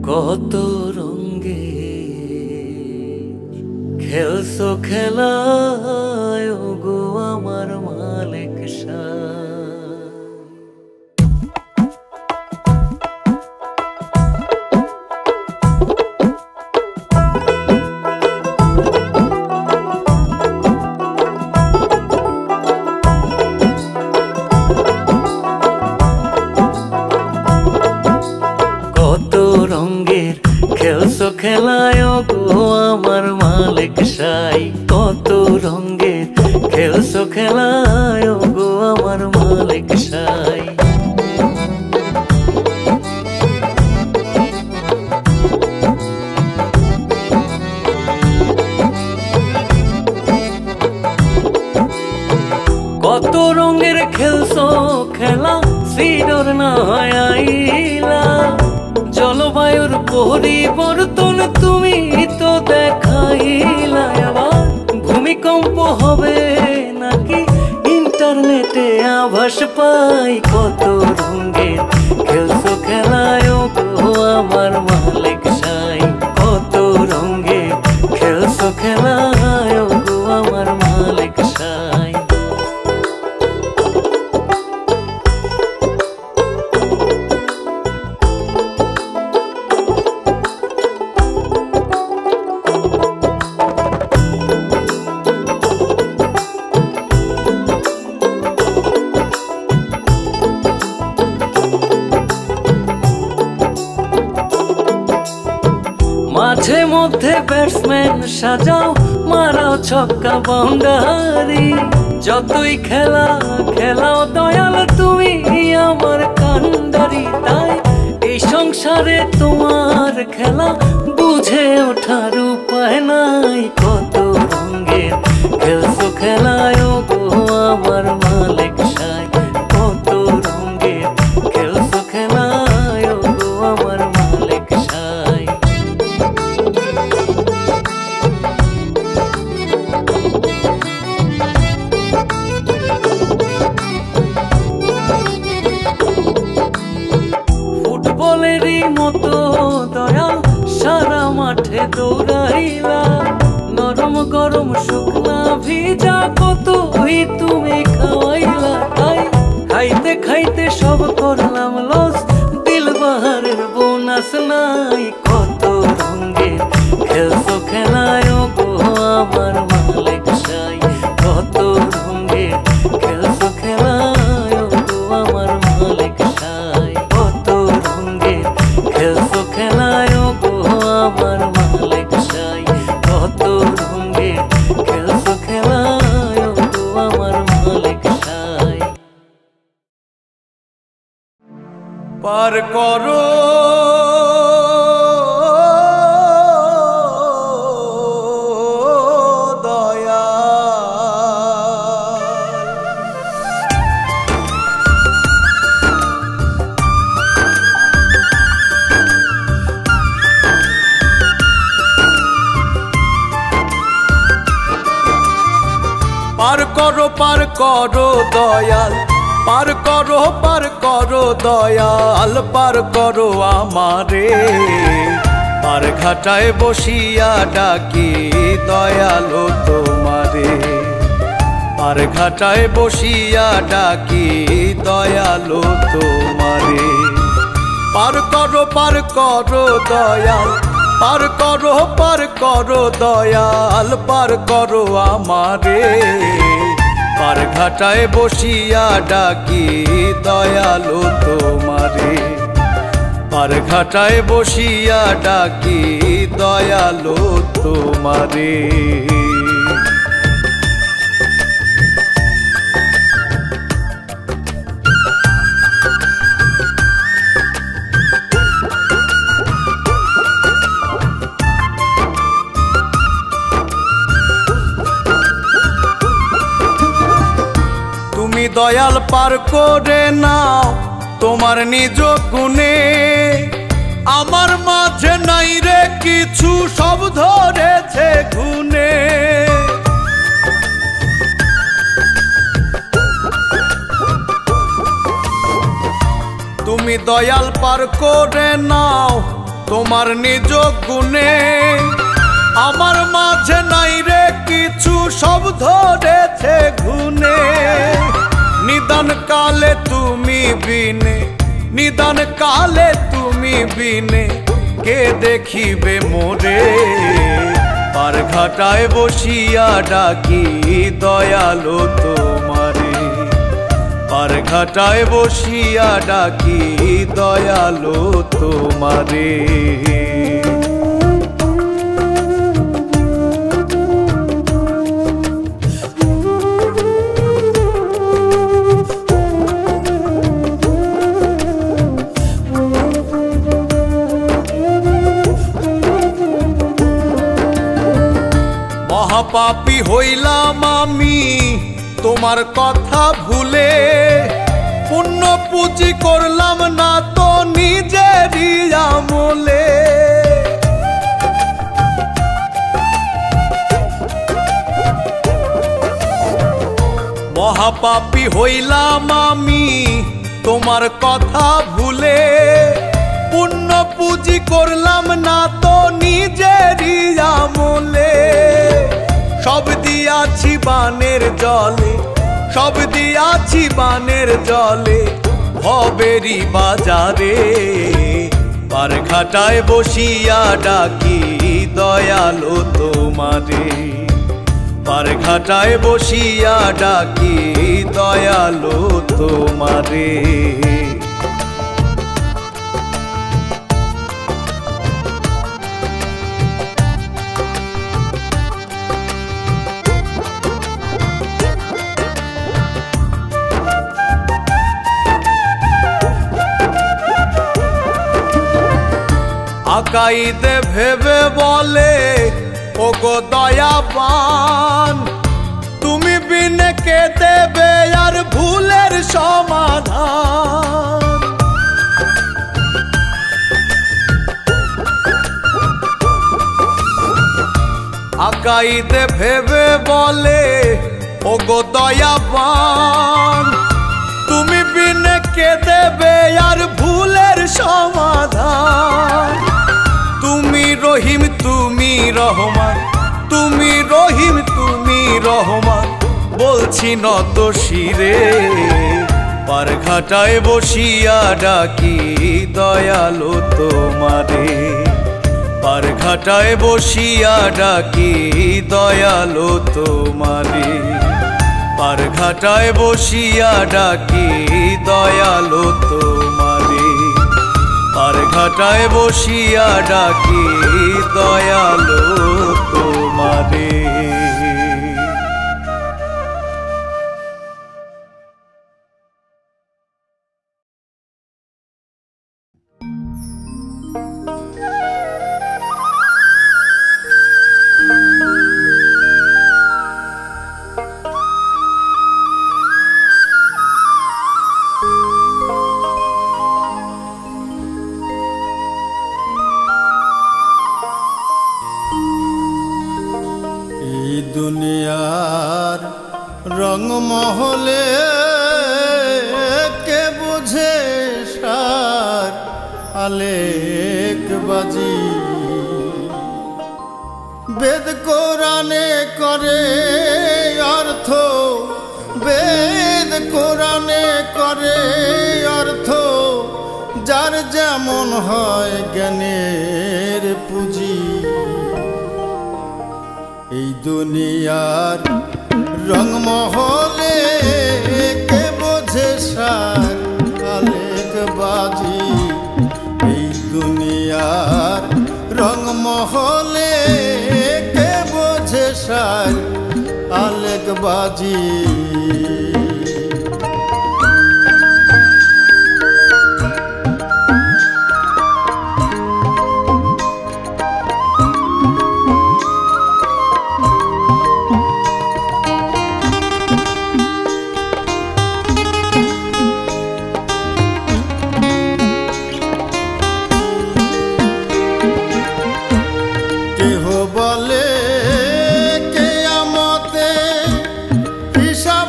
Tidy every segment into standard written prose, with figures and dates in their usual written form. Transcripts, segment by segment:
কত রঙে খেলছো খেলায় গো আমার মালিক খেলছো খেলায় গো আমার মালিক সাই। কত রঙের খেলছো খেলায় গো আমার মালিক সাই। কত রঙের খেলছো খেলা সিডর না হয় আইলা। জলবায়ুর পরিবর্তন তুমি তো দেখাইলা। আবার ভূমিকম্প হবে নাকি ইন্টারনেটে আভাস পাই। কত রঙের খেলছো খেলায় গো আমার মালিক সাই। কত রঙের খেলছো খেলায় গো আমার মালিক সাই। মাঝে মধ্যে ব্যাটসম্যান সাজাও, মারাও ছক্কা বাউন্ডারি। যতই খেলা খেলাও দয়াল তুমি আমার কান্ডারি। তাই এই সংসারে তোমার খেলা বুঝে ওঠার উপায় নাই। কত রঙের খেলছো খেলায় গো আমার মালিক সাই। কত রঙের খেলছো খেলায় গো আমার মালিক সাই। ফুটবলেরই মতো দয়াল সারা মাঠে দৌড়াইলা। নরম গরম শুকনা ভিজা কতই তুমি খাওয়াইলা। তাই খাইতে খাইতে সব করলাম লস, দিল বাহারের বোনাস নাই। কত রঙের খেলছো খেলায় গো আমার মালিক সাই। কত রঙের খেলছো খেলায় গো আমার মালিক সাই। কত রঙের খেলছো খেলায় গো আমার মালিক সাই। কত রঙের খেলছো খেলায় গো আমার মালিক সাই। পার করো দয়া, পার করো দয়াল। পার করো দয়াল, পার করো আমারে। পার ঘাটায় বসিয়া ডাকি দয়ালো তোমারে। পার ঘাটায় বসিয়া ডাকি দয়ালো তোমারে। পার করো দয়াল। পার করো দয়াল, পার করো আমারে। পার ঘাটায় বসিয়া ডাকি দয়ালো তোমারে। পার ঘাটায় বসিয়া ডাকি দয়ালো তোমারে। তুমি দয়াল পার করে নাও তোমার নিজ গুণে। আমার মাঝে নাই রে কিছু, সব ধরেছে গুণে। তুমি দয়াল পার করে নাও তোমার নিজ গুণে। আমার মাঝে নাই রে কিছু, সব ধরেছে গুণে। নিদান কালে তুমি বিনে, নিদান কালে তুমি বিনে, কে দেখিবে মোরে। পার ঘাটায় বসিয়া ডাকি দয়ালো তোমারে, পার ঘাটায় বসিয়া ডাকি দয়ালো তোমারে। মহাপাপী হইলাম আমি তোমার কথা ভুলে, পুণ্য পুঁজি করলাম না তো নিজেরই আমলে। মহাপাপী হইলাম আমি তোমার কথা ভুলে, পুণ্য পুঁজি করলাম না তো নিজেরই আমলে। সব দিয়াছি বানের জলে, সব দিয়াছি বানের জলে, ভবেরই বাজারে। পার ঘাটায় বসিয়া ডাকি দয়ালো তোমারে, পার ঘাটায় বসিয়া ডাকি দয়ালো তোমারে। আকাইদে ভেবে বলে ওগো দয়াবান, তুমি বিনে কে দেবে আর ভুলের সমাধান। আকাইদে ভেবে বলে ওগো দয়াবান, তুমি বিনে কে দেবে আর ভুলের সমাধান। তুমি রহিম তুমি রহমান, তুমি রহিম তুমি রহমান, বলছি নত শিরে। পার ঘাটায় বসিয়া ডাকি দয়ালো তোমারে, পার ঘাটায় বসিয়া ডাকি দয়ালো তোমারে। পার ঘাটায় বসিয়া ডাকি দয়ালো তোমারে, পার ঘাটায় বসিয়া ডাকি দয়ালো তোমারে। দুনিয়ার রংমহলে কে বুঝে সার আলেক বাজি। বেদ কোরআনে করে অর্থ, বেদ কোরআনে করে অর্থ, যার যেমন হয় জ্ঞানের পুঁজি। এই দুনিয়ার রংমহলে কে বোঝে সার আলেক বাজি। এই দুনিয়ার রংমহলে কে বোঝে সার আলেক বাজি। বলে কেয়ামতে হিসাব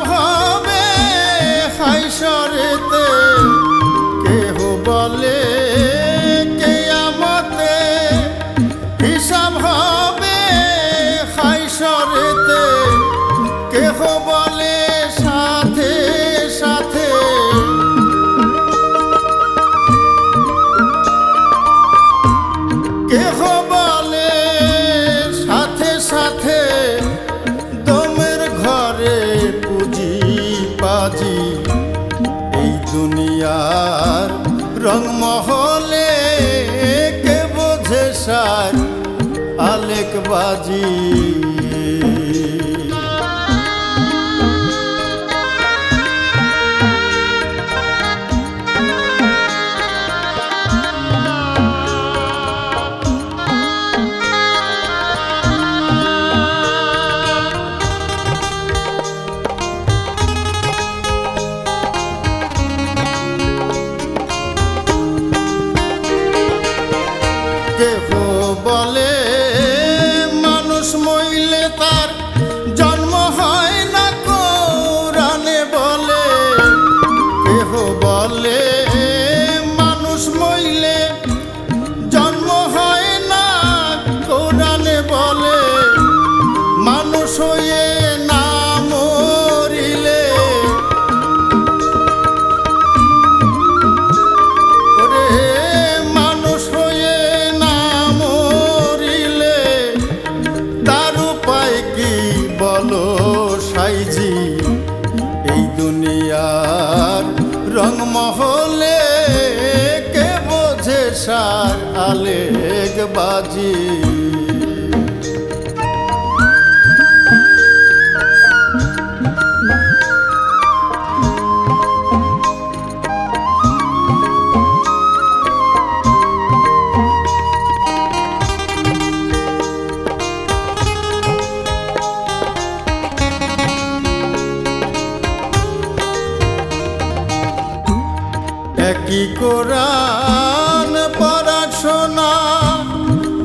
দুনিয়ার রংমহলে কে বোঝে সার আলেকবাজি। কেহ বলে মানুষ মইলে তার জন্ম হয় না কোরআনে বলে। কেহ বলে মানুষ মইলে জন্ম হয় না কোরআনে বলে। মানুষ হয়ে না মরিলে ওরে মানুষ হয়ে না মরিলে তার উপায় কি বলো সাইজি। এই দুনিয়ার রংমহলে কে বোঝে সার আলেকবাজি। একই কোরআন পড়াশোনা,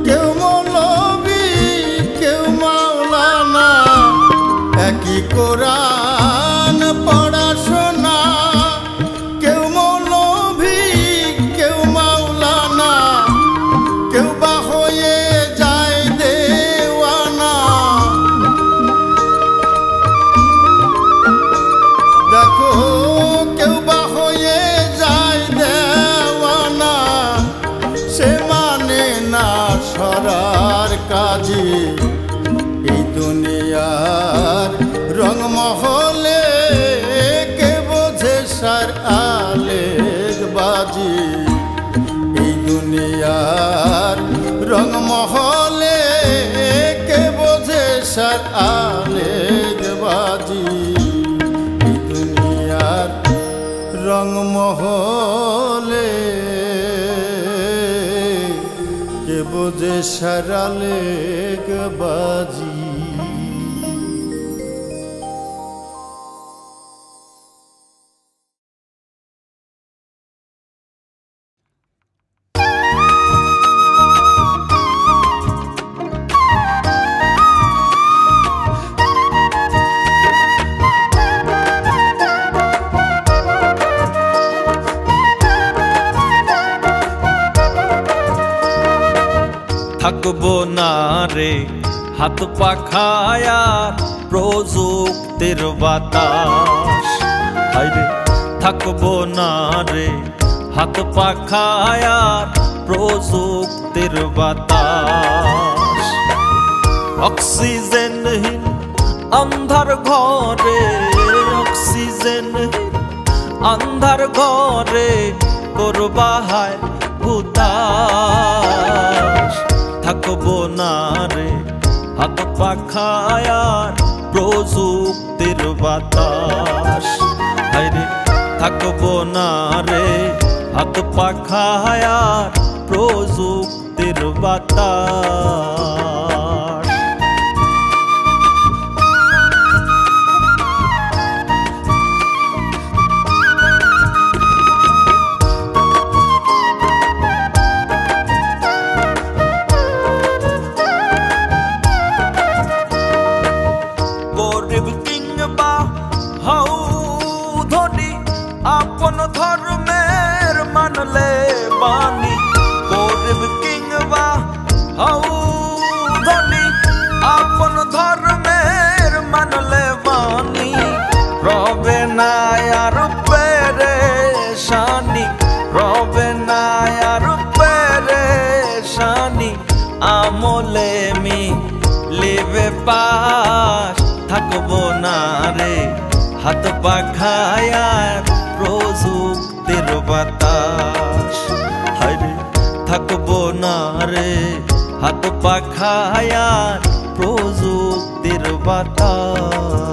কেউ মৌলবি কেউ মাওলানা। একই কোরআন পড়াশোনা, কেউ মৌলবি কেউ মাওলানা। কেউ বা হয়ে যায় দেওয়ানা। দেখো কেউ বা হয়ে যায় দেওয়ানা, সে মানে না সরার কাজী। এই দুনিয়ার রংমহলে কে বোঝে সার আলেকবাজি। এই দুনিয়ার রংমহলে কে বোঝে সার আলেকবাজি। এই দুনিয়ার রংমহলে কে বোঝে সার আলেকবাজি। থাকবো না রে হাত পাখায়ার প্রযুক্তির বাতাস। হায়রে থাকবো না রে হাত পাখায়ার প্রযুক্তির বাতাস। অক্সিজেনহীন অন্ধার ঘরে, অক্সিজেনহীন অন্ধার ঘরে করবা হায় হুতাশ। থাকবো না রে হাত পাখায়ার প্রযুক্তির বাতাস। হায়রে থাকবো না রে হাত পাখায়ার প্রযুক্তির বাতাস। গরিব কিংবা হও ধনী, আপন ধর্মের মানলে বাণী। গরিব কিংবা হও ধনী, আপন ধর্মের মানলে বাণী। রবে না আর পেরেশানি, রবে না আর পেরেশানি। আমলে মি লিবে পাশ। থাকবো না রে হাত পাখায়ার প্রযুক্তির বাতাস হায়রে থাকবো না রে হাত পাখায়ার প্রযুক্তির বাতাস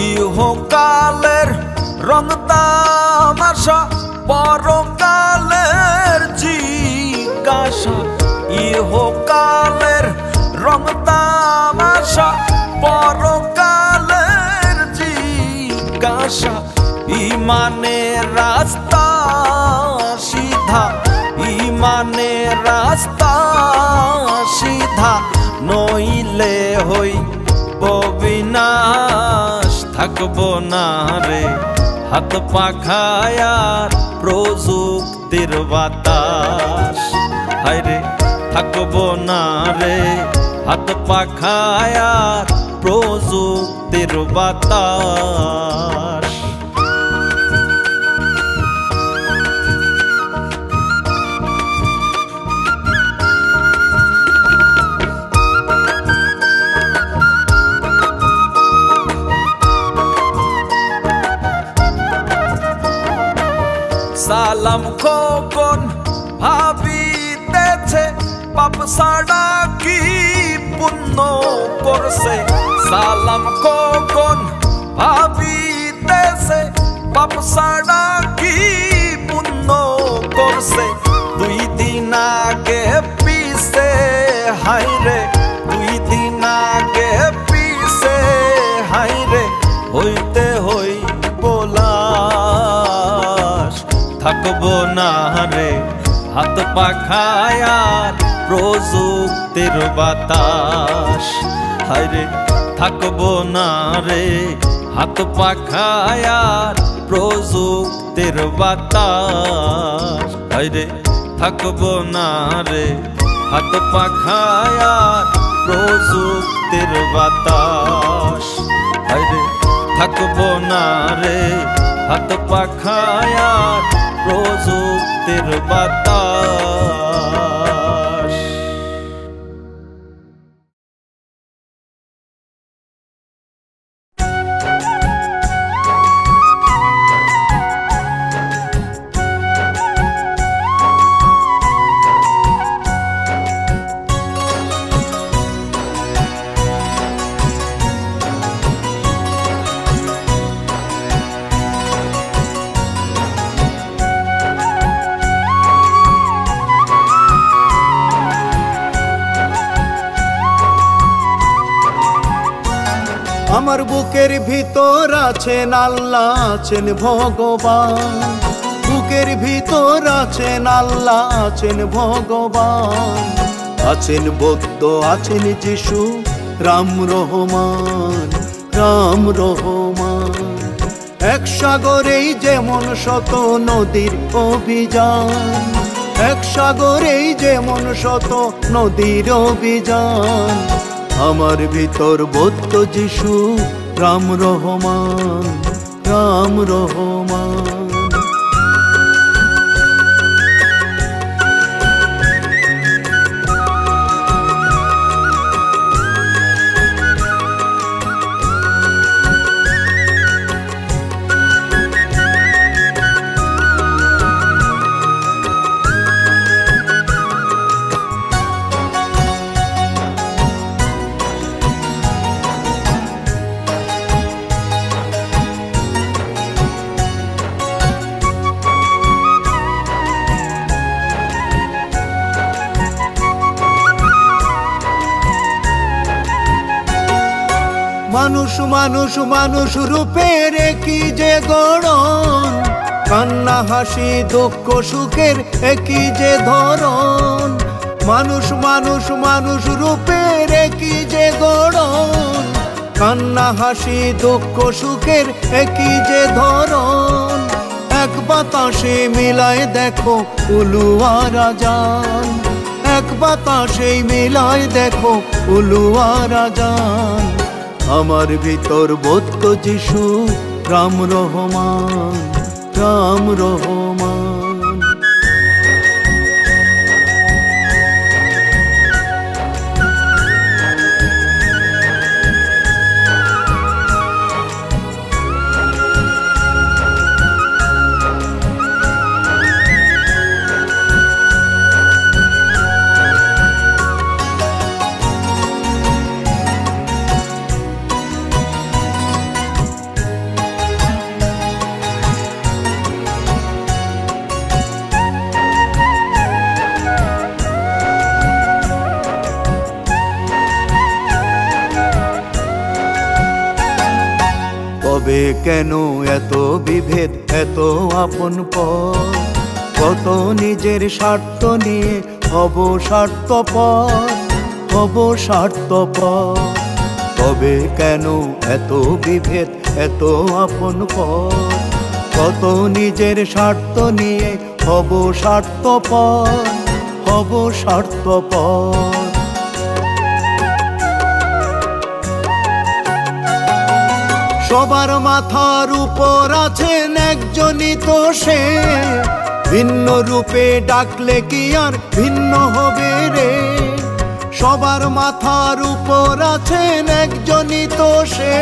ইহকালের রং তামাশা পরকালের জিজ্ঞাসা ইহকালের রং তামাশা পরকালের জিজ্ঞাসা ইমানের রাস্তা সিধা ইমানের রাস্তা সিধা নইলে হই বিনাশ থাকবো না রে হাত পাখায়ার প্রযুক্তির বাতাস হায়রে থাকবো না রে হাত পাখায়ার প্রযুক্তির বাতাস সালাম খোকন ভাবিতেছে পাপ সাড়া কি পুণ্য করছে সালাম খোকন ভাবিতেছে পাপ সাড়া কি পুণ্য করছে দুই দিন আগে পিছে হায়রে দুই দিন আগে পিছে হায়রে হইতে হই বলা থাকবো না রে হাত পাখায়ার প্রযুক্তির বাতাস হায়রে থাকবো না রে হাত পাখায়ার প্রযুক্তির বাতাস হায়রে থাকবো না রে হাত পাখায়ার প্রযুক্তির বাতাস হায়রে থাকবো না রে হাত পাখায়ার প্রযুক্তির বাতাস আমার বুকের ভিতর আছেন আল্লাহ আছেন ভগবান বুকের ভিতর আছেন আল্লাহ আছেন ভগবান আছেন বৌদ্ধ আছেন যিশু রাম রহমান রাম রহমান এক সাগরেই যেমন শত নদীর অভিযান এক সাগরেই যেমন শত নদীর অভিযান আমার ভিতর বৌদ্ধ যিশু রাম রহমান রাম রহমান মানুষ মানুষ মানুষ রূপের কি যে গড়ন কান্না হাসি দুঃখ সুখের একই যে ধরন মানুষ মানুষ মানুষ রূপের কি যে গড়ন কান্না হাসি দুঃখ সুখের একই যে ধরন এক বাতাসে মিলায় দেখো উলুয়ার আজান এক বাতাসে মিলায় দেখো উলুয়ার আজান আমার ভিতর বৌদ্ধ যিশু রাম রহমান, রাম রহমান। তবে কেন এত বিভেদ, এত আপন পর? কত নিজের স্বার্থ নিয়ে হব স্বার্থপর, হব স্বার্থপর। তবে কেন এত বিভেদ, এত আপন পর? কত নিজের স্বার্থ নিয়ে হব স্বার্থপর, হব স্বার্থপর। সবার মাথার উপর আছেন একজনই তো সে, ভিন্ন রূপে ডাকলে কি আর ভিন্ন হবে রে? সবার মাথার উপর আছেন একজনই তো সে,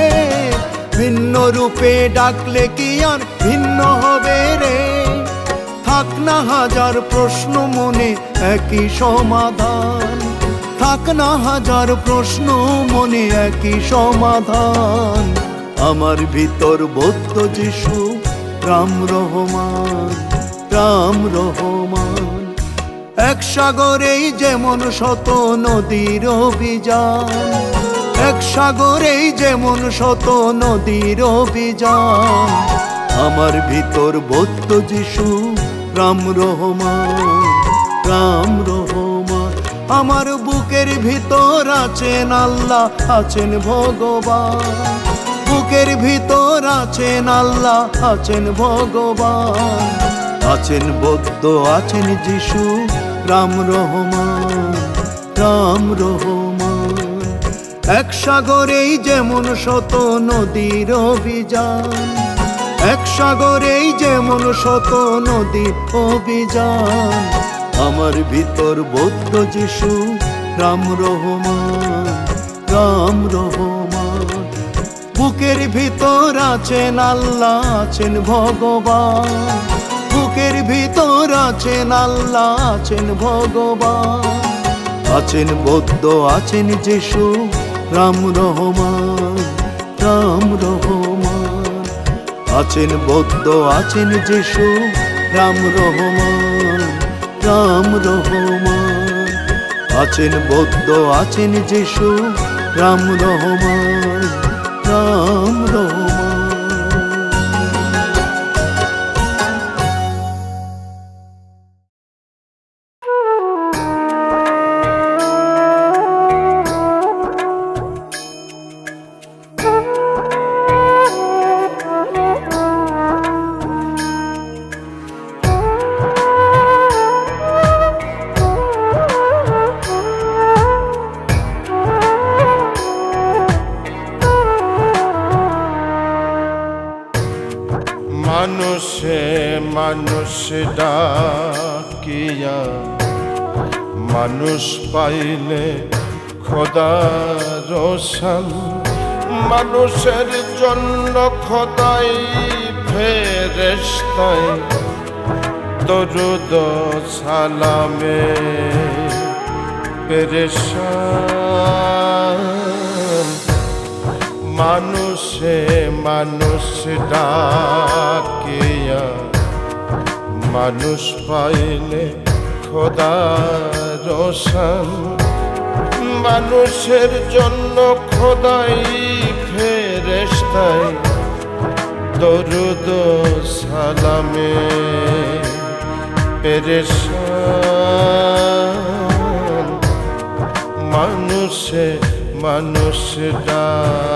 ভিন্ন রূপে ডাকলে কি আর ভিন্ন হবে রে? থাক না হাজার প্রশ্ন মনে একই সমাধান, থাক না হাজার প্রশ্ন মনে একই সমাধান। আমার ভিতর বৌদ্ধ যিশু, রাম রহমান, রাম রহমান। এক সাগরেই যেমন শত নদীর অভিযান, এক সাগরেই যেমন শত নদীর অভিযান। আমার ভিতর বৌদ্ধ যিশু, রাম রহমান, রাম রহমান। আমার বুকের ভিতর আছেন আল্লাহ, আছেন ভগবান। বুকের ভিতর আছেন আল্লাহ, আছেন ভগবান। আছেন বৌদ্ধ, আছেন যিশু, রাম রহমান, রাম রহমান। এক সাগরেই যেমন শত নদীর অভিযান, এক সাগরেই যেমন শত নদীর অভিযান। আমার ভিতর বৌদ্ধ যিশু, রাম রহমান, রাম রহমান। বুকের ভিতর আছেন আল্লাহ, আছেন ভগবান। বুকের ভিতর আছেন আল্লাহ, আছেন ভগবান। আছেন বৌদ্ধ, আছেন যিশু, রাম রহমান, রাম রহমান। আছেন বৌদ্ধ, আছেন যিশু, রাম রহমান, রাম রহমান। আছেন বৌদ্ধ, আছেন যিশু, রাম রহমান, রাম রহমান। মানুষে মানুষ ডাকিয়া মানুষ পাইলে খোদার রোশন। মানুষের জন্য খোদাই ফেরেশতাই দরুদ সালামে পেরেশান। মানুষে মানুষ ডাকিয়া মানুষ পাইলে খোদার রোশন। মানুষের জন্য খোদাই ফেরেশতাই দরুদ সালামে পেরেশান। মানুষে মানুষ ডাকিয়া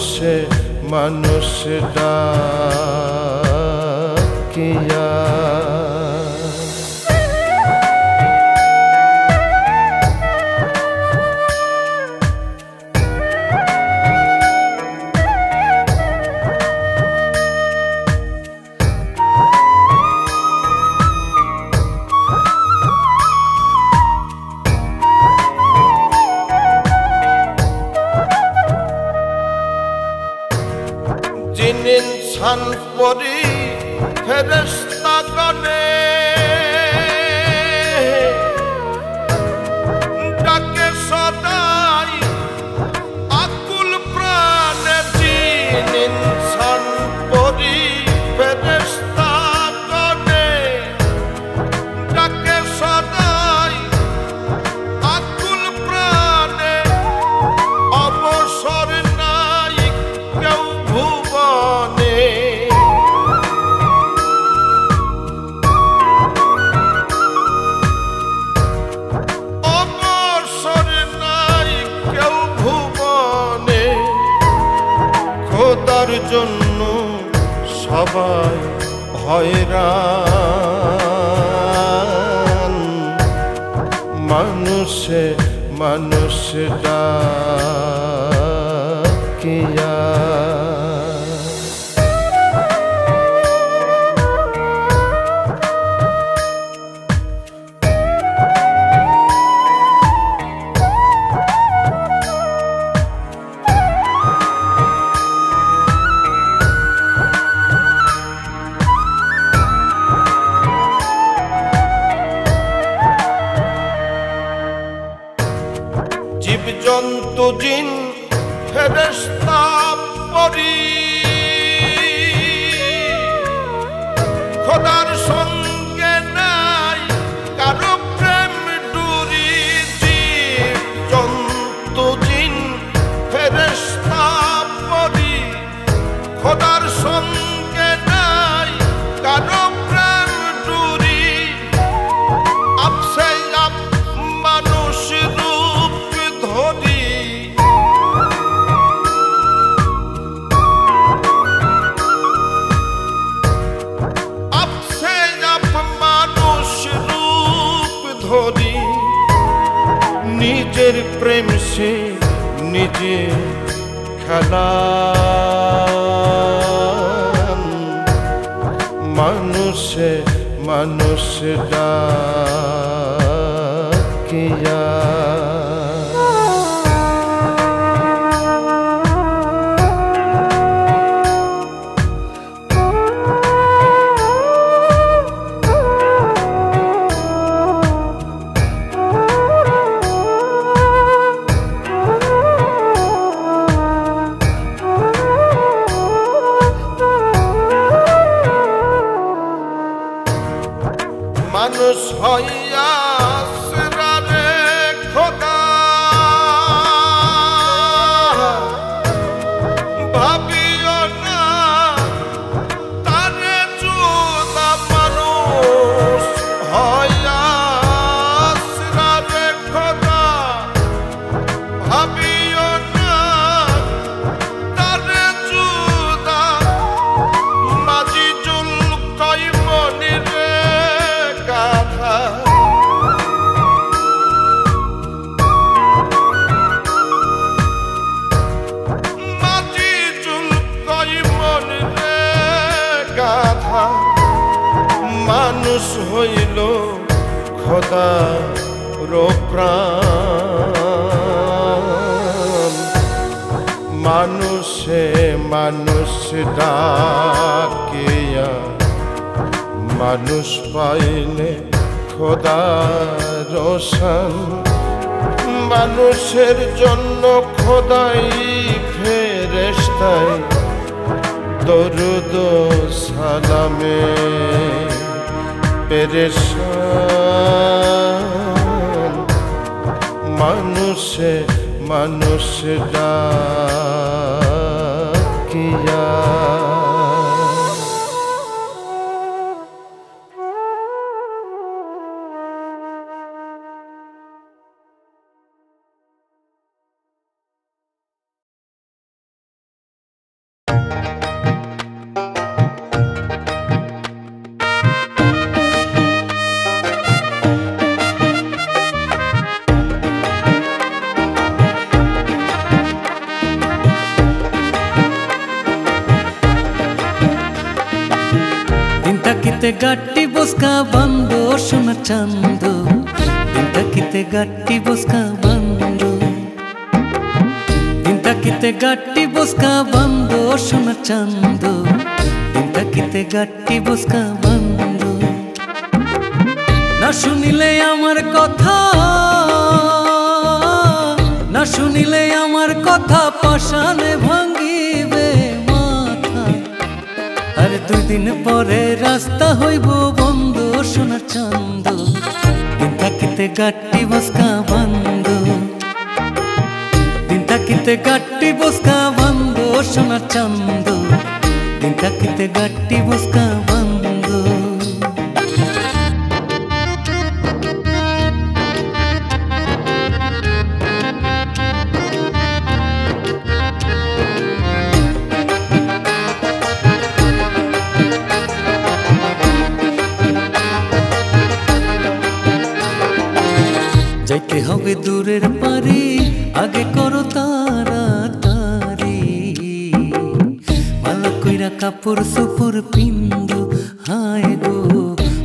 মানুষে মানুষ ডাকিয়া জিন ইনসান পরি ফেরেশতা গণে ডাকে সদাই আকুল প্রাণে জিন ইনসান পরি ফেরেশতা গণে ডাকে সদাই আকুল প্রাণে অবসর নাই কেউ ভুবনে অবসর নাই কেউ ভুবনে খোদার জন্য সবাই হয়রান মানুষে মানুষ ডাকিয়া জীব জন্তু জিন ফেরেশতা পরি খোদার সঙ্গে নাই কারো প্রেম ডুরি জীব জন্তু জিন ফেরেশতা পরি খোদার সঙ্গে নাই কারো প্রেম ডুরি আপসে আপ মানুষ রূপ ধরি আপসে আপ মানুষ রূপ ধরি নিজের প্রেম সে নিজে খেলান মানুষে মানুষ ডাকিয়া মানুষ হইয়া আসরারে খোদা ভাবিও না তারে জুদা মানুষ হইয়া আসরারে খোদা ভাবিও না তারে জুদা মাঝি জুল কইমনির গাধা মাঝি জুল কইমনির গাধা মানুষ হইল খোদা রো প্রাণ মানুষে মানুষ ডাকিয়া মানুষ পাইলে খোদা রোশন মানুষের জন্য খোদাই ফেরেশতাই দরুদ সালামে পেরেশান মানুষে মানুষ ডাকিয়া গাটি বসকা বন্ধ সোনা চান্দ দিন থাকিতে গাটি বসকা বন্ধ দিন থাকিতে গাটি বসকা বন্ধ সোনা চান্দ দিন থাকিতে গাটি বসকা বন্ধ না শুনিলে আমার কথা না শুনিলে আমার কথা পাশানে ভাঙ্গিবে মাথা আর দুই দিন পরে রাস্তা হইব বন্ধ সোনা চান্দ দিন থাকিতে গাটি বসকা বন্ধ দিন থাকিতে গাটি বসকা বন্ধ সোনা চান্দ দিন থাকিতে গাটি বসকা বন্ধ যাইতে হবে দূরের পারি আগে করো তাড়াতাড়ি মালা কইরা কাপড় সুপুর পিন্দু হায় গো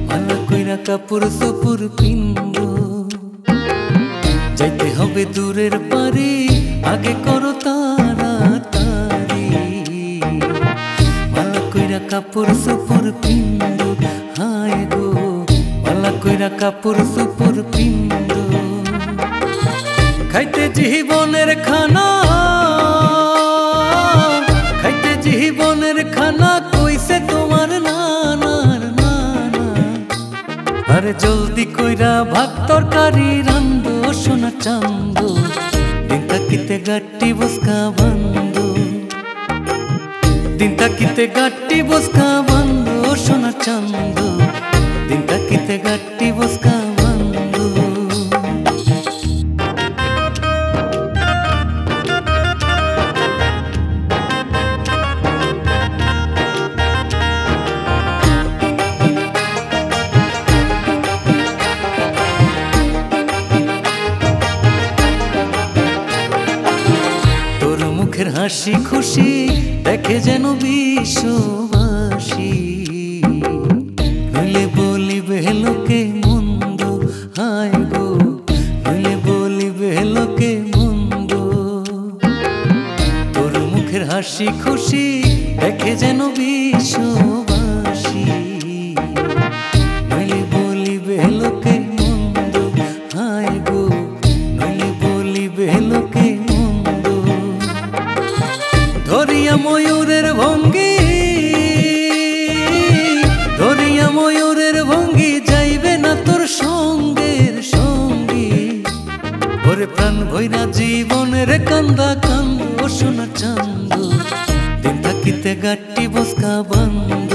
মালা কইরা কাপড় সুপুর পিন্দু যাইতে হবে দূরের পারি আগে করো তাড়াতাড়ি মালা কইরা কাপড় সুপুর পিন্দু হায় গো মালা কইরা কাপড় সুপুর পিন্দু খাইতে জীবনের খানা খাইতে জীবনের খানা কইছে তোমার নানার নানা আরে জলদি কইরা ভাত তরকারি রান্ধো সোনা চান্দ দিন থাকিতে গাটি বসকা বন্ধ দিন থাকিতে গাটি বসকা বন্ধ সোনা চান্দ দিন থাকিতে গাটি বসকা বন্ধ মুখের হাসি খুশি দেখে যেন বিশ্ববাসী নইলে বলিবে লোকে মন্দ হায় গো নইলে বলিবে লোকে মন্দ তোর মুখের হাসি খুশি দেখে যেন বিশ্ববাসী নইলে বলিবে লোকে মন্দ হায় গো নইলে বলিবে লোকে ধরিয়া ময়ূরের ভঙ্গি ধরিয়া ময়ূরের ভঙ্গি যাইবে না তোর সঙ্গের সঙ্গী ওরে প্রাণ ভৈরা জীবনের কান্দা কান্দ সোনা চান্দ দিন থাকিতে গাটি বসকা বন্ধ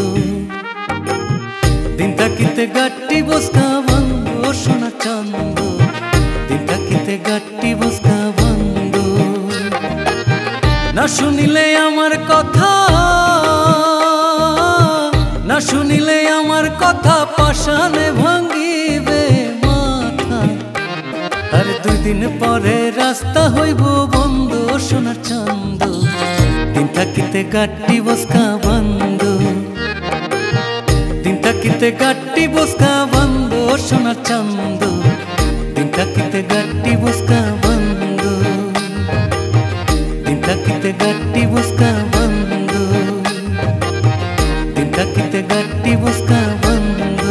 দিন থাকিতে গাটি বসকা বন্ধ সোনা চান্দ দিন থাকিতে গাটি বসকা বন্ধ না শুনিলে আমার কথা না শুনিলে আমার কথা পাশানে ভাঙ্গিবে মাথা আর দুই দিন পরে রাস্তা হইব বন্ধ সোনা চান্দ দিন থাকিতে গাটি বসকা বন্ধ দিন থাকিতে গাটি বসকা বন্ধ সোনা চান্দ দিন থাকিতে গাটি বসকা বন্ধ দিন থাকিতে গাটি বসকা বন্ধ দিন থাকিতে গাটি বসকা বন্ধ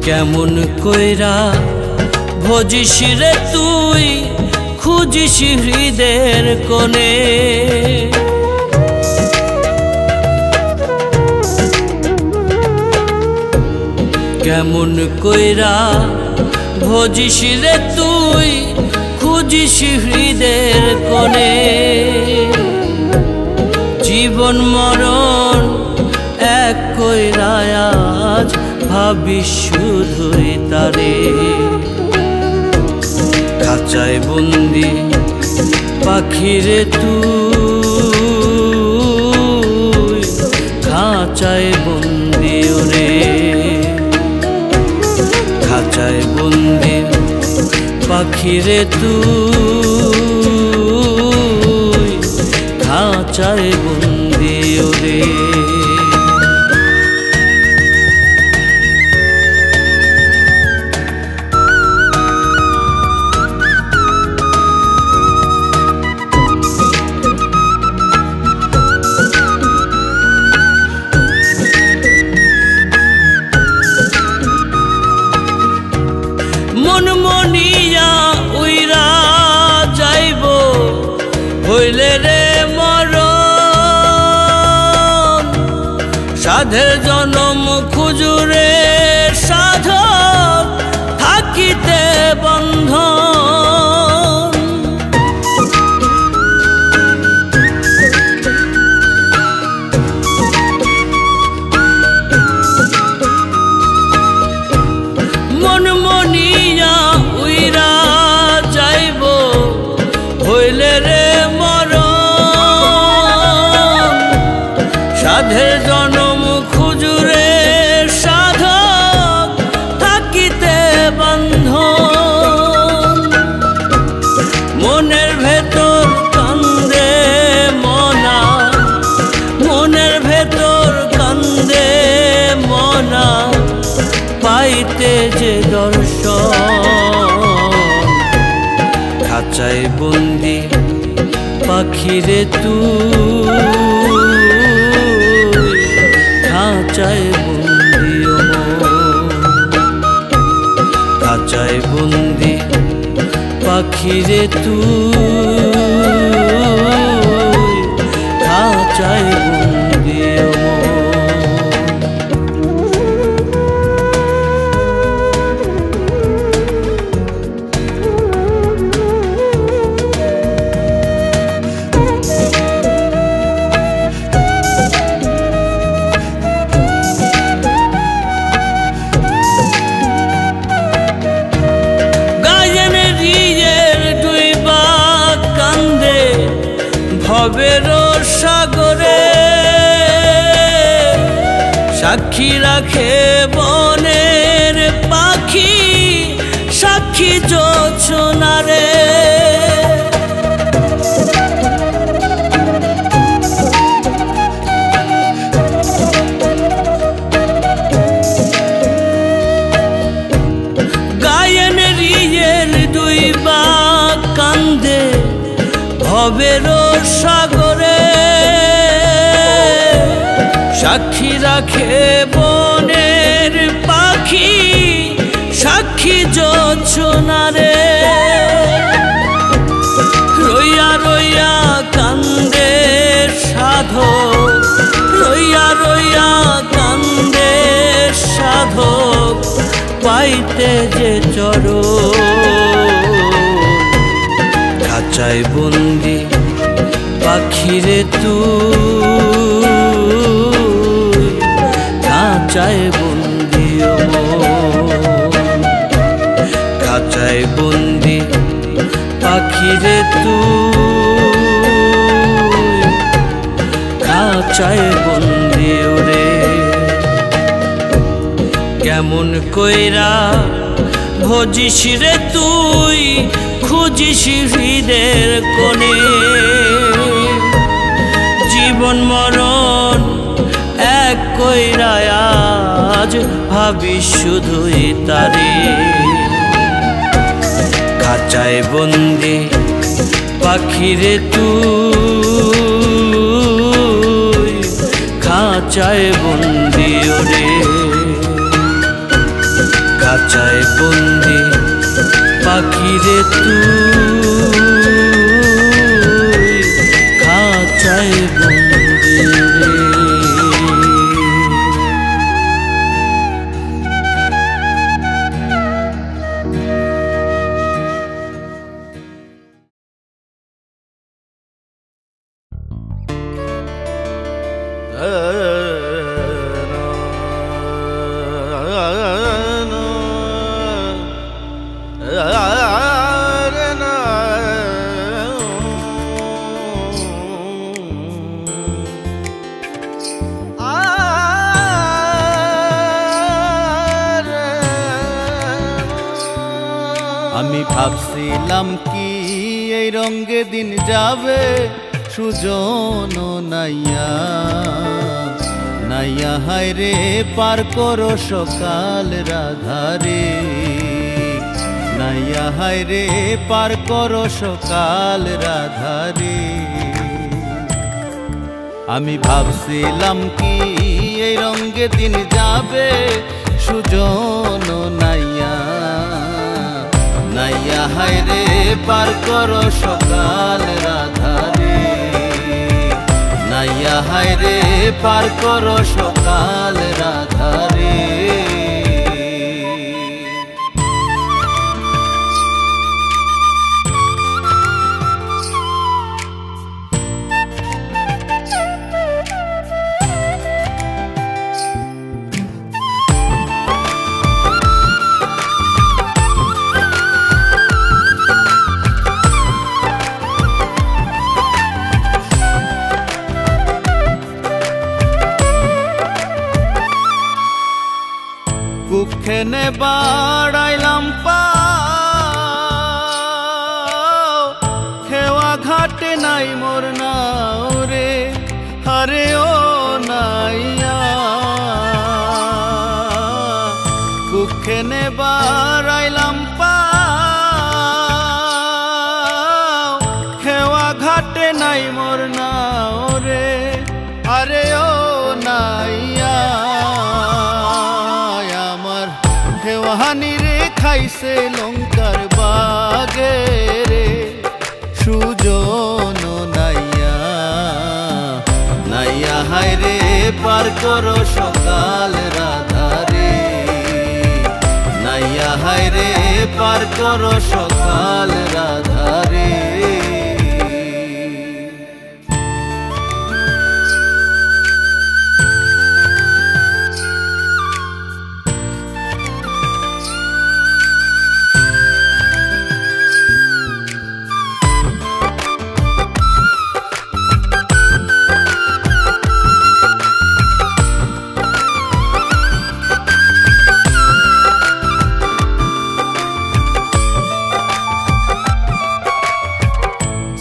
কেমন কইরা ভজিস রে তুই খুঁজিস হৃদের কোণে কেমন কইরা ভজিস রে তুই খুঁজিস হৃদের কোণে জীবন মরণ এক কইরা আজ ভাবি শুধুই তারে। খাঁচায় বন্দি পাখিরে তুই, খাঁচায় বন্দি ওরে। খাঁচায় বন্দি পাখিরে তুই, খাঁচায় বন্দি ওরে। মন মনিয়া উইরা যাইব হইলে রে মরণ, সাধের জনম খুজুরে সাধক থাকিতে বন্ধন। মন মনিয়া উইরা যাইব হইলে রে মরণ, সাধের জনম খুজুরে সাধক থাকিতে বন্ধন। মনের ভেতর কান্দে মনা, মনের ভেতর কান্দে মনা, পাইতে যে দর্শন। খাঁচায় বন্দি পাখিরে তুই, খাঁচায় বন্দি ও মন। খাঁচায় বন্দি পাখিরে তুই, খাঁচায় বন্দি ও মন। ভবের সাগরে সাক্ষী রাখে বনের পাখি, সাক্ষী জোছনারে। গায়েন রিয়ের দুই বা কান্দে ভবের সাগরে, সাক্ষী রাখে বনের পাখি, সাক্ষী জোছনারে। রইয়া রইয়া কান্দে সাধক, রইয়া রইয়া কান্দে সাধক, পাইতে যে চরণ। খাঁচায় বন্দি পাখিরে তুই, খাঁচায় বন্দি ও মন। খাঁচায় বন্দি পাখিরে তুই, খাঁচায় বন্দি ওরে। কেমন কইরা ভজিস রে তুই, খুঁজিস হৃদের কোণে। জীবন মরণ এক কইরা আজ ভাবি শুধুই তারে। খাঁচায় বন্দি পাখিরে তুই, খাঁচায় বন্দি ওরে। খাঁচায় বন্দি পাখিরে তুই, খাঁচায় বন্দি রে। ভাবছিলাম কি এই রঙে দিন যাবে সুজন নাইয়া নাইয়া হায় রে পার করো সকাল রাধারে নাইয়া হায় রে পার করো সকাল রাধারে আমি ভাবছিলাম কি এই রঙে দিন যাবে সুজন নাইয়া নাইয়া হায় রে পার করো সকাল রাধারে নাইয়া হায় রে পার করো সকাল রাধারে কুক্ষেনে বাড়াইলাম পাও খেওয়া ঘাটে নাই মোর নাও রে হরে ও নাইয়া কুক্ষেনে বাড়াইলাম পাও খেওয়া ঘাটে নাই মোর নাও রে হরে ও নাইয়া হানি রে খাইছে লঙ্কার বাগে রে সুজন নাইয়া নাইয়া হায় রে পার করো সকাল রাধারে নাইয়া হায় রে পার করো সকাল রাধারে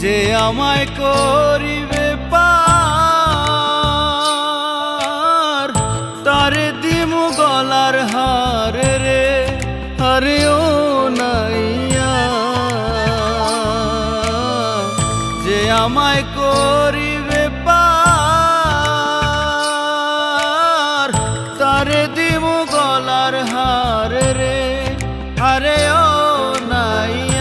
যে আমায় করিবে পার তারে দিমু গলার হার রে হরে ও নাইয়া যে আমায় করিবে পার তারে দিমু গলার হার রে হরে ও নাইয়া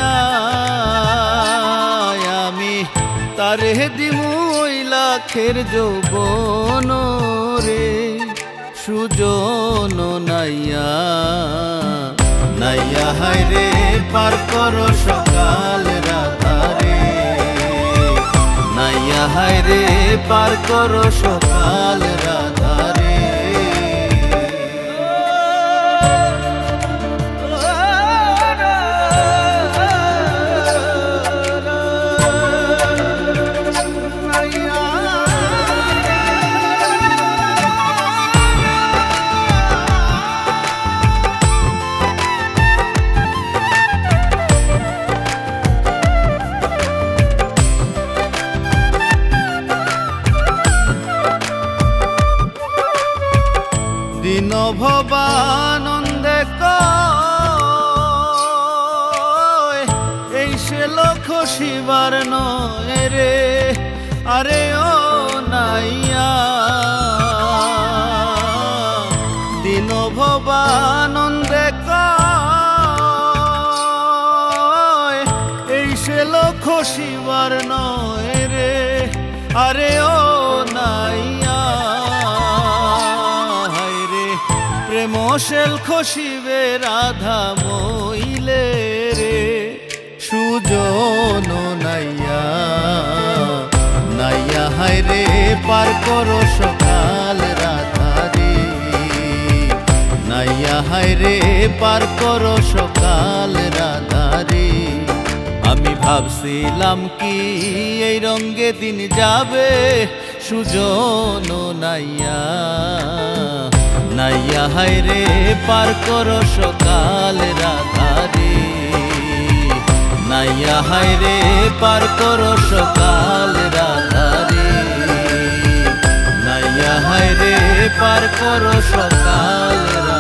তারে দিমু ওই লাখের যৌবন রে সুজন নাইয়া নাইয়া হায় রে পার করো সকাল রাধারে নাইয়া হায় রে পার করো সকাল রাধারে দিন ভবানন্দে কয় এই সে লক্ষ শিবার নয় রে আরে ও নাইয়া দিন ভবানন্দে কয় এই সে লক্ষ শিবার নয় রে আরে ও নাইয়া প্রেমশেল খসিবে রাধা মইলে রে সুজন নাইয়া নাইয়া হায় রে পার করো সকাল রাধারে নাইয়া হায় রে পার করো সকাল রাধারে আমি ভাবছিলাম কি এই রঙে দিন যাবে সুজন নাইয়া নাইয়া হায় রে পার করো সকাল রাধারে নাইয়া হায়রে পার করো সকাল রাধারে, নাইয়া হায়রে পার করো সকাল রাধারে।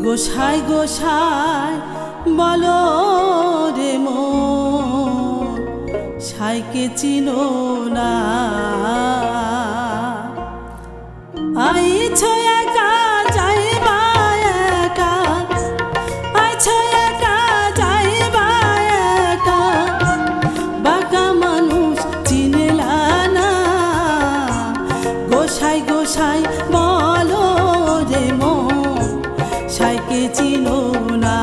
গোসাই গোসাই বলো রে মন, সাইকে চিনো না। আইছো একা যাইবা একা, আইছো একা যাইবা একা, বাঁকা মানুষ চিনলা না। গোসাই গোসাই বলো রে মন, সাইকে চিনো না।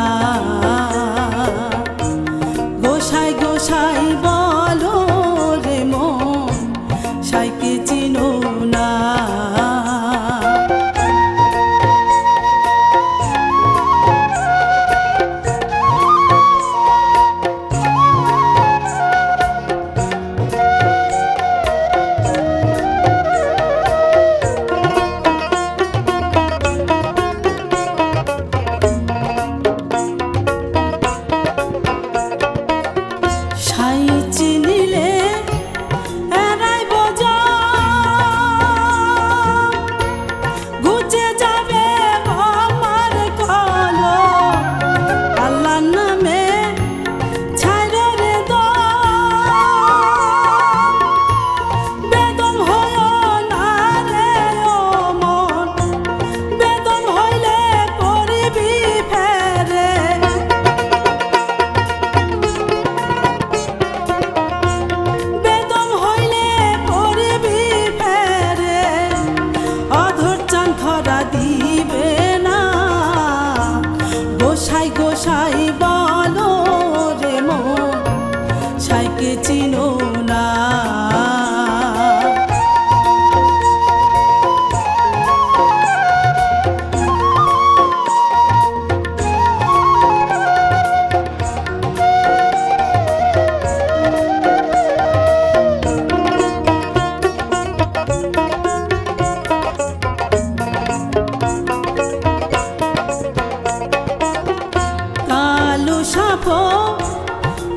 গোসাই গোসাই বলো রে মন, সাইকে চিনো না।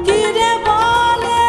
কিরে বলে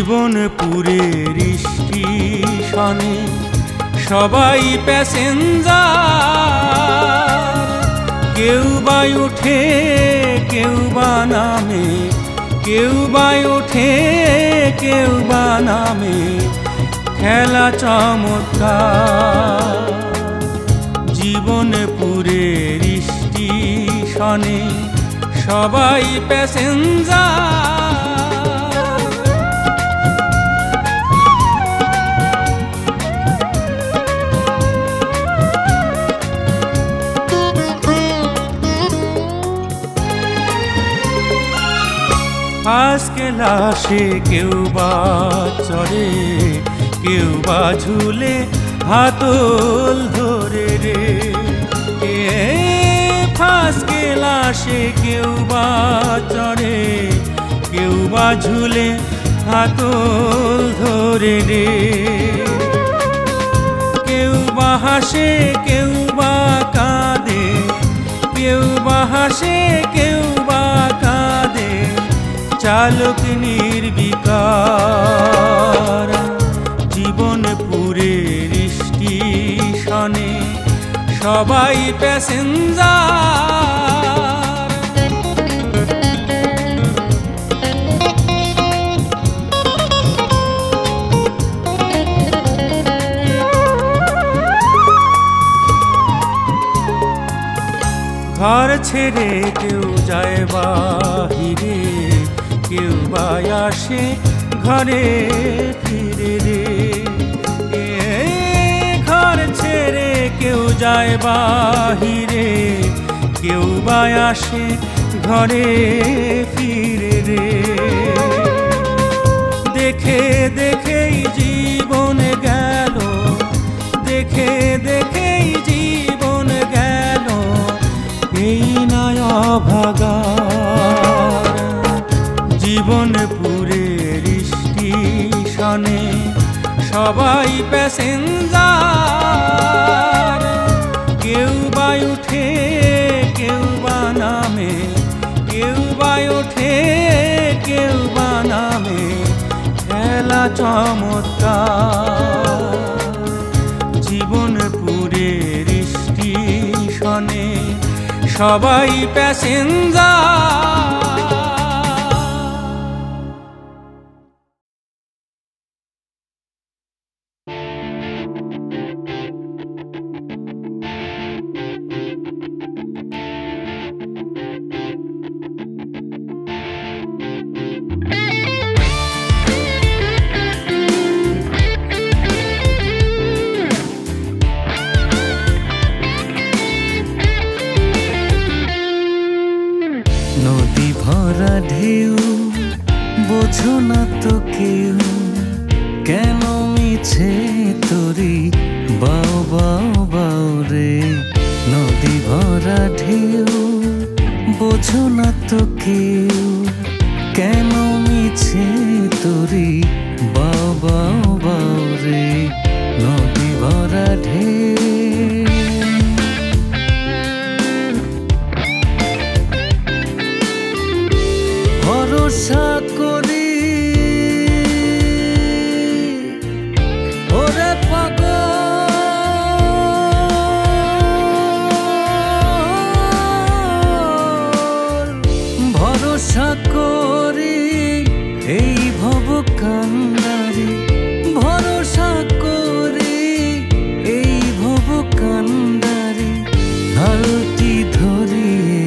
জীবনপুরের স্টেশনে সবাই প্যাসেঞ্জার, কেউ বা ওঠে কেউ বা নামে, কেউ বা ওঠে কেউ বা নামে, খেলা চমৎকার। জীবনপুরের স্টেশনে সবাই প্যাসেঞ্জার। ফার্স্ট ক্লাসে কেউ বা চড়ে, কেউ বা ঝুলে হাতল ধরে রে। ফার্স্ট ক্লাসে কেউ বা চড়ে, কেউ বা ঝুলে হাতল ধরে রে। কেউ বা হাসে কেউ বা কাঁদে, কেউ বা হাসে কেউ বা কাঁদে, চালক নির্বিকার। জীবনপুরের স্টেশনে সবাই প্যাসেঞ্জার। ঘর ছেড়ে কেউ যায় বাহিরে, কেউ বা আসে ঘরে ফিরে রে। ঘর ছেড়ে কেউ যায় বাহিরে, কেউ বা আসে ঘরে ফিরে রে। দেখে দেখেই জীবন গেল, দেখে দেখেই জীবন গেল, এই নয় অভাগার। জীবনপুরের স্টেশনে সবাই প্যাসেঞ্জার, কেউ বা ওঠে কেউ বা নামে, কেউ বা ওঠে কেউ বা নামে, খেলা চমৎকার। জীবনপুরের স্টেশনে সবাই প্যাসেঞ্জার। নদী ভরা ঢেউ বোঝো না তো কেউ, কেন মিছে তোরি বাও বাও বাও রে। নদী ভরা ঢেউ বোঝো না তো কেউ, কেন মিছে তোরি বাও বাও বাও রে। নদী ভরা ঢেউ ভরসা করি ওরে পাগল, ভরসা করি এই ভব কান্ডারি, ভরসা করি এই ভব কান্ডারি। হালটি ধরিয়ে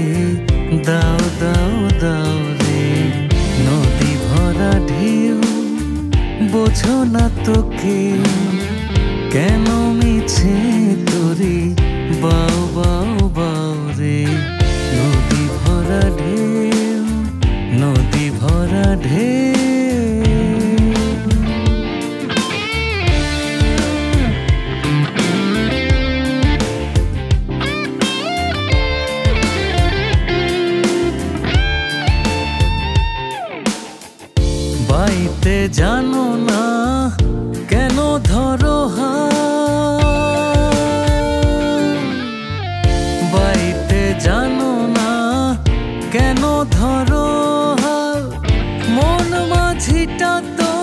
দাও দাও দাও রে। নদী ভরা ঢেউ বোঝো না তো কেউ, কেন মিছে তোরে বাও বাও বাও রে। নদী ভরা ঢেউ, নদী ভরা ঢেউ। বাইতে জানো না কেন ধরো বাইতে জানো না কেন ধরো মন মাঝিটা তো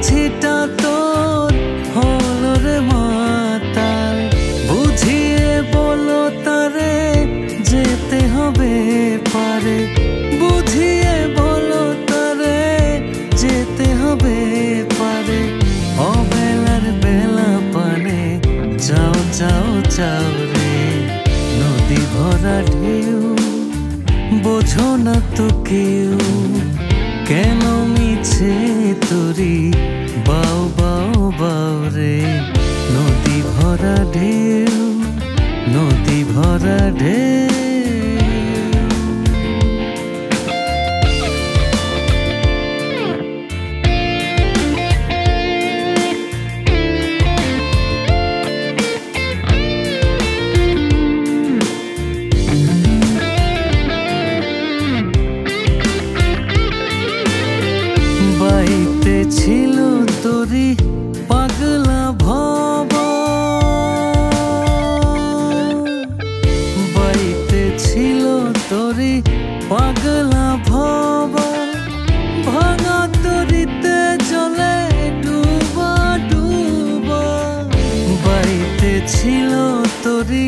মাঝিটা তোর হলো রে মাতাল, বুঝিয়ে বলো তারে যেতে হবে পারে, বুঝিয়ে বলো তারে যেতে হবে পারে। অবেলার বেলা পানে যাও যাও যাও রে, নদী ভরা ঢেউ বোঝো না তো কেউ, কেন মিছে তোরি বাউ বাউ বাউ রে, নদী ভরা ঢেউ, নদী ভরা ঢেউ। বাইতে ছিল তোরি পাগলা ভব, বাইতে ছিল তোরি পাগলা ভব, ভাঙা তরিতে জলে ডুবা ডুবা। বাইতে ছিল তোরি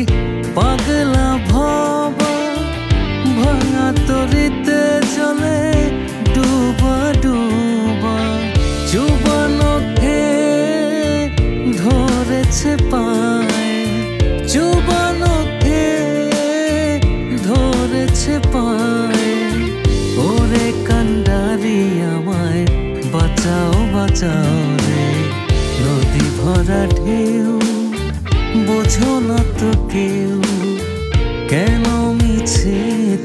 পাগলা ভব, ভাঙা তরিতে জলে ডুবা ডুবা। চুবানোকে ধরেছে পায়, চুবানোকে ধরেছে পায়। ওরে কান্ডারি আমায় বাঁচাও বাঁচাও রে, নদী ভরা ঢেউ বোঝো না তো কেউ, কেন মিছে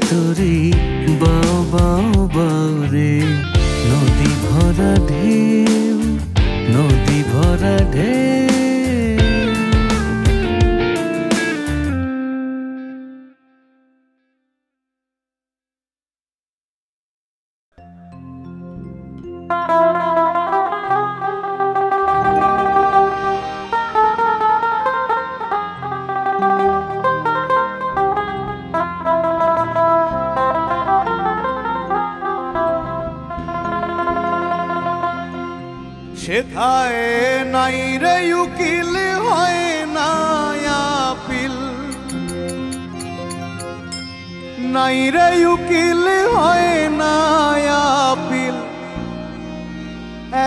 তোরি বাউ বাউ বাউ রে, নদী ভরা ঢেউ, নদী ভরা ঢেউ। সেথায় নাই রে উকিল হয় না আপিল, নাই রে উকিল হয় না আপিল,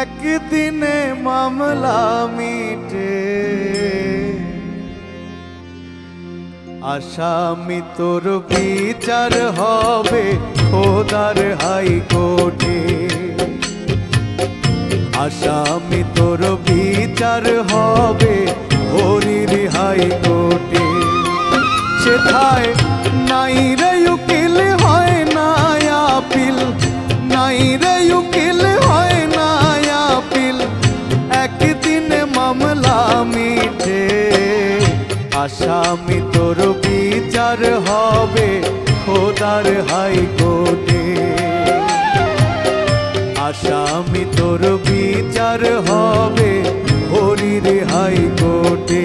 একদিনে মামলা মিটে। আসামি তোর বিচার হবে খোদার হাইকোর্টে, আসামি তোর বিচার হবে হরির হাইকোর্টে। সেথায় নাই রে উকিল হয় না আপিল, নাই রে উকিল হয় না আপিল, একদিনে মামলা মিটে। আসামি তোর বিচার হবে খোদার হাইকোর্টে, আসামি তোর বিচার হবে হরির হাইকোর্টে।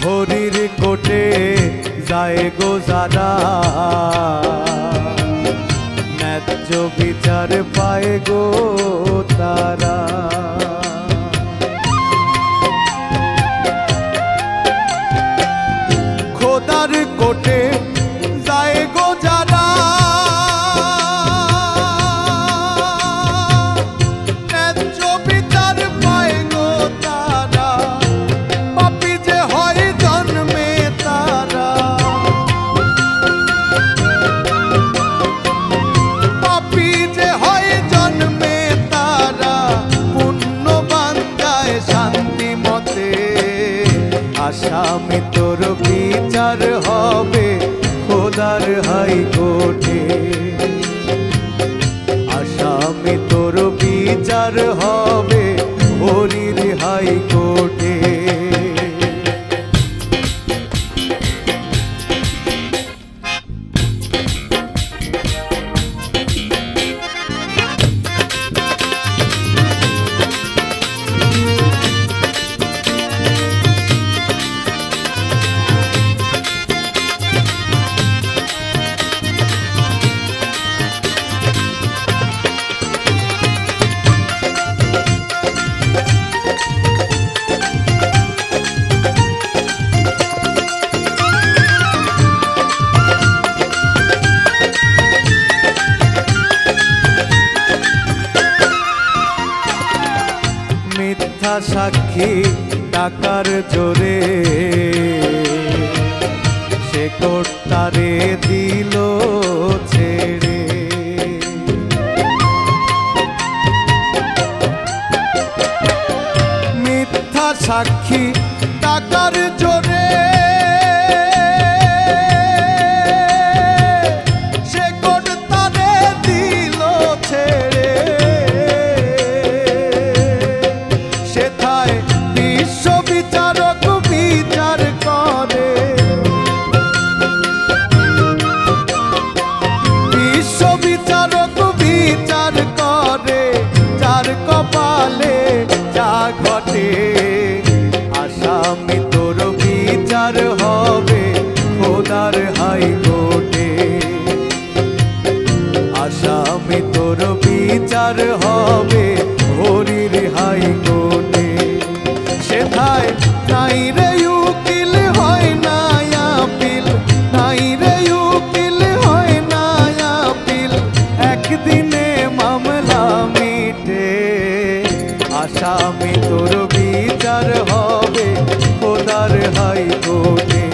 হরির কোটে যায় গো যারা, ন্যায্য বিচার পায় গো তারা। খোদার কোটে যায় গো যারা, ন্যায্য বিচার পায় গো তারা। পাপী যে হয় জন্মে তারা, পাপী যে হয় জন্মে তারা, পুণ্য আসামি তোর বিচার হবে খোদার হাইকোর্টে, আসামি তোর বিচার হবে হরির হাইকোর্টে। মিথ্যা সাক্ষী টাকার জোরে সে কোর্ট তারে দিল ছেড়ে, মিথ্যা সাক্ষী টাকার জোরে সে কোর্ট তারে দিল ছেড়ে, সেথায় বিশ্ব বিচারক বিচার করে, বিশ্ব বিচারক বিচার করে, যার কপালে যা ঘটে। আসামি তোর বিচার হবে খোদার হাইকোর্টে, আসামি তোর বিচার হবে হরির হাইকোর্টে। সেথায় নাই রে উকিল হয় না আপিল, নাই রে উকিল হয় না আপিল, একদিনে মামলা মিটে। আসামি তোর বিচার হবে খোদার হাইকোর্টে,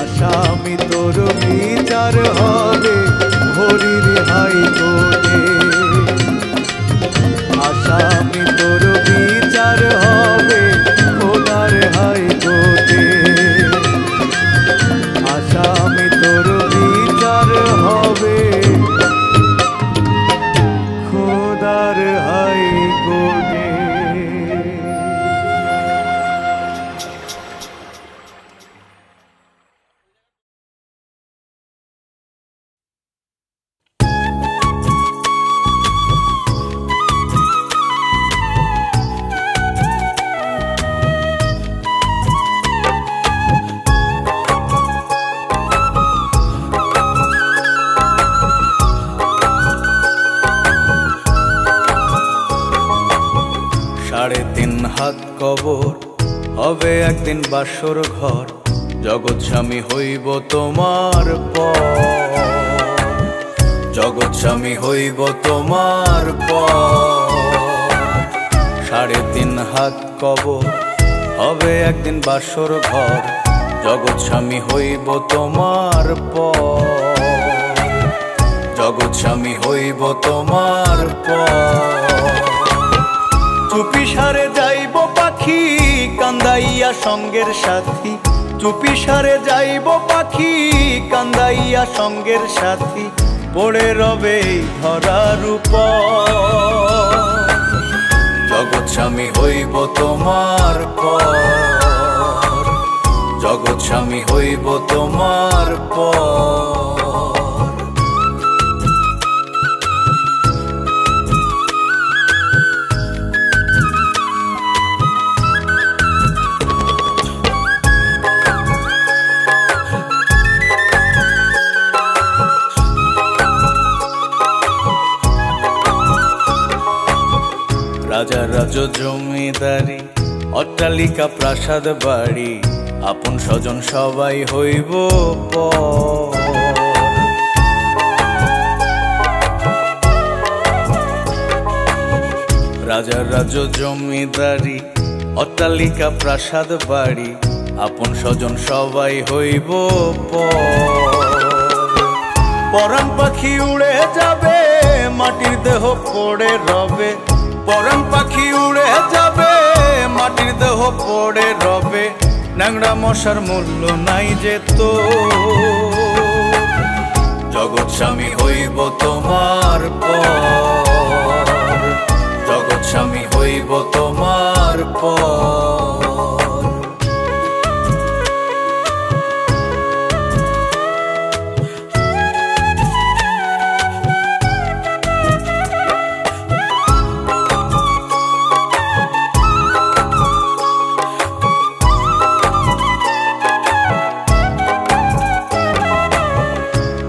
আসামি তোর বিচার হবে হরির হাইকোর্টে, আসামি তোর বিচার হবে খোদার হাইকোর্টে, আসামি তোর বিচার হবে খোদার হাইকোর্টে। সাড়ে তিন হাত কবর হবে একদিন বাসর ঘর, জগৎ স্বামী হইব তোমার পর, জগৎ স্বামী হইব তোমার পর। সাড়ে তিন হাত কবর হবে একদিন বাসর ঘর, জগৎ স্বামী হইব তোমার পর, জগৎ স্বামী হইব তোমার পর। চুপি সারে যাইব পাখি কান্দাইয়া সঙ্গের সাথী, চুপি সারে যাইব পাখি কান্দাইয়া সঙ্গের সাথী, পড়ে রবে ধরার উপর। জগৎ স্বামী হইব তোমার পর, জগৎ স্বামী হইব তোমার পর। রাজা রাজ জমিদারি অট্টালিকা প্রাসাদ বাড়ি, আপন স্বজন সবাই হইব পর। রাজা রাজ জমিদারি অট্টালিকা প্রাসাদ বাড়ি, আপন স্বজন সবাই হইব পর। পরাণ পাখি উড়ে যাবে মাটির দেহ পড়ে রবে, পরাণ পাখি উড়ে যাবে মাটির দেহ পড়ে রবে, ন্যাংরা মশার মূল্য নাই যে তো। জগৎ স্বামী হইব তোমার পর, জগৎ স্বামী হইব তোমার পর।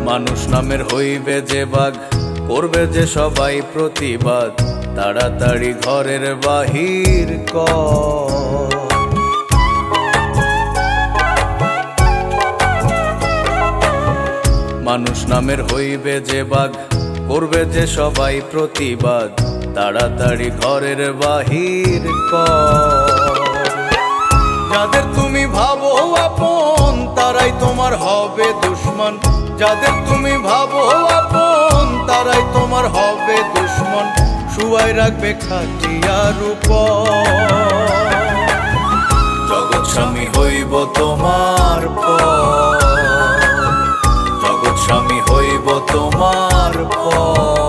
মানুষ নামের হইবে যে বাঘ, করবে যে সবাই প্রতিবাদ, তাড়াতাড়ি ঘরের বাহির কর। মানুষ নামের হইবে যে বাঘ, করবে যে সবাই প্রতিবাদ, তাড়াতাড়ি ঘরের বাহির কর। যাদের তুমি ভাবো আপন তারাই তোমার হবে দুশ্মন, যাদের তুমি ভাবো আপন তারাই তোমার হবে দুশ্মন। শুয়াই রাখবে খাটিয়ার উপর, জগৎ স্বামী হইব তোমার পর, জগৎ স্বামী হইব তোমার পর।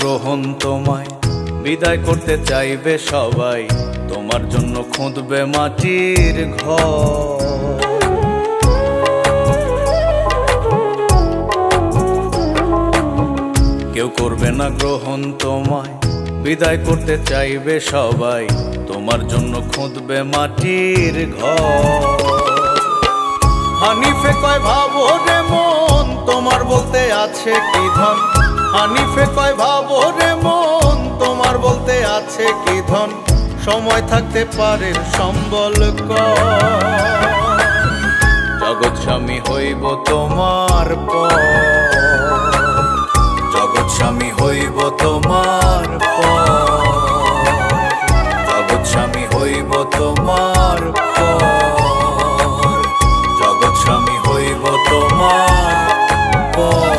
গ্রহণ তোমায় বিদায় করতে চাইবে সবাই, তোমার জন্য খুঁদবে মাটির ঘর। কেউ করবে না গ্রহণ তোমায়, বিদায় করতে চাইবে সবাই, তোমার জন্য খুঁদবে মাটির ঘর। হানিফে কয় ভাবো রে মন, তোমার বলতে আছে কি ধন। হানিফে কয় ভাবো রে মন, তোমার বলতে আছে কি ধন। সময় থাকতে পারে সম্বল কর, জগৎ স্বামী হইব তোমার পর, জগৎ স্বামী হইব তোমার পর, জগৎ স্বামী হইব তোমার পর, জগৎ স্বামী হইব তোমার পর।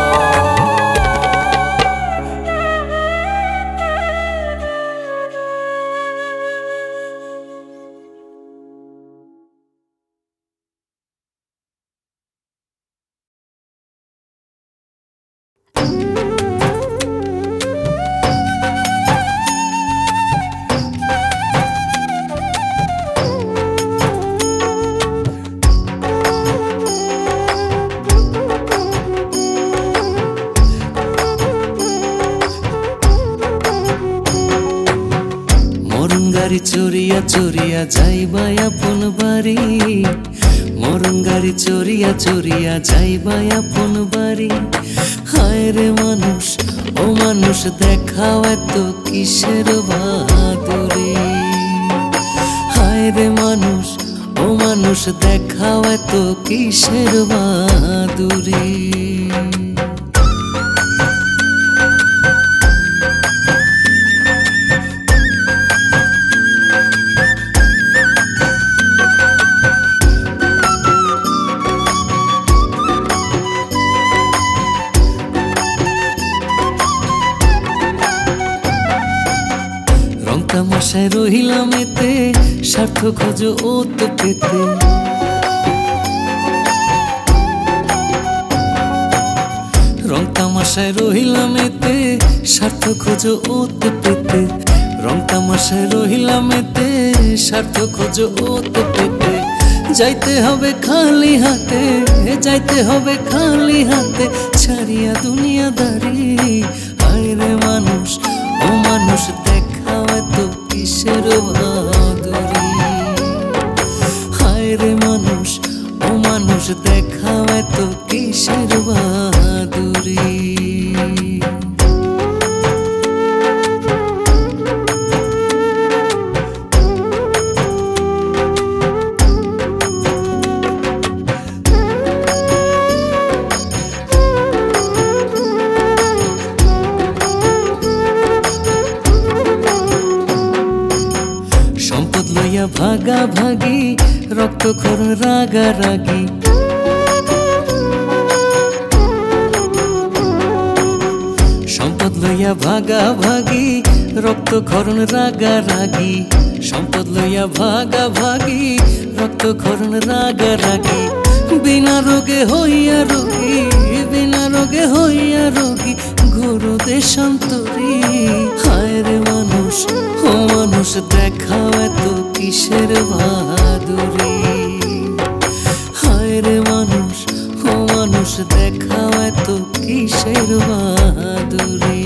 চড়িয়া চড়িয়া যাইবা আপন বাড়ি, মরণ গাড়ি চড়িয়া চড়িয়া যাইবা আপন বাড়ি। হায় রে মানুষ ও মানুষ দেখাও এত কিসের বাহাদুরি। হায় রে মানুষ ও মানুষ দেখাও এত কিসের বাহাদুরি। তামাশায় রহিলাম এতে, স্বার্থ খোঁজো ওত পেতে। রং তামাশায় রহিলাম এতে, স্বার্থ খোঁজো ওত পেতে। রং তামাশায় রহিলাম এতে, স্বার্থ খোঁজো ওত পেতে। যাইতে হবে খালি হাতে, যাইতে হবে খালি হাতে, ছাড়িয়া দুনিয়াদারি। হায় রে মানুষ ও মানুষ দেখাও এত কিসের বাহাদুরি। হায় রে মানুষ ও মানুষ দেখাও এত কিসের বাহাদুরি। ভাগাভাগি রক্তক্ষরণ রাগারাগি সম্পদ লইয়া ভাগাভাগি রক্তক্ষরণ রাগারাগি সম্পদ লইয়া ভাগাভাগি রক্তক্ষরণ রাগারাগি বিনা রোগে হইয়া রোগী বিনা রোগে হইয়া রোগী গুরু দেশান্তরী হায় রে মানুষ ও মানুষ দেখাও এত কিসের বাহাদুরি হায় রে মানুষ ও মানুষ দেখাও এত কিসের বাহাদুরি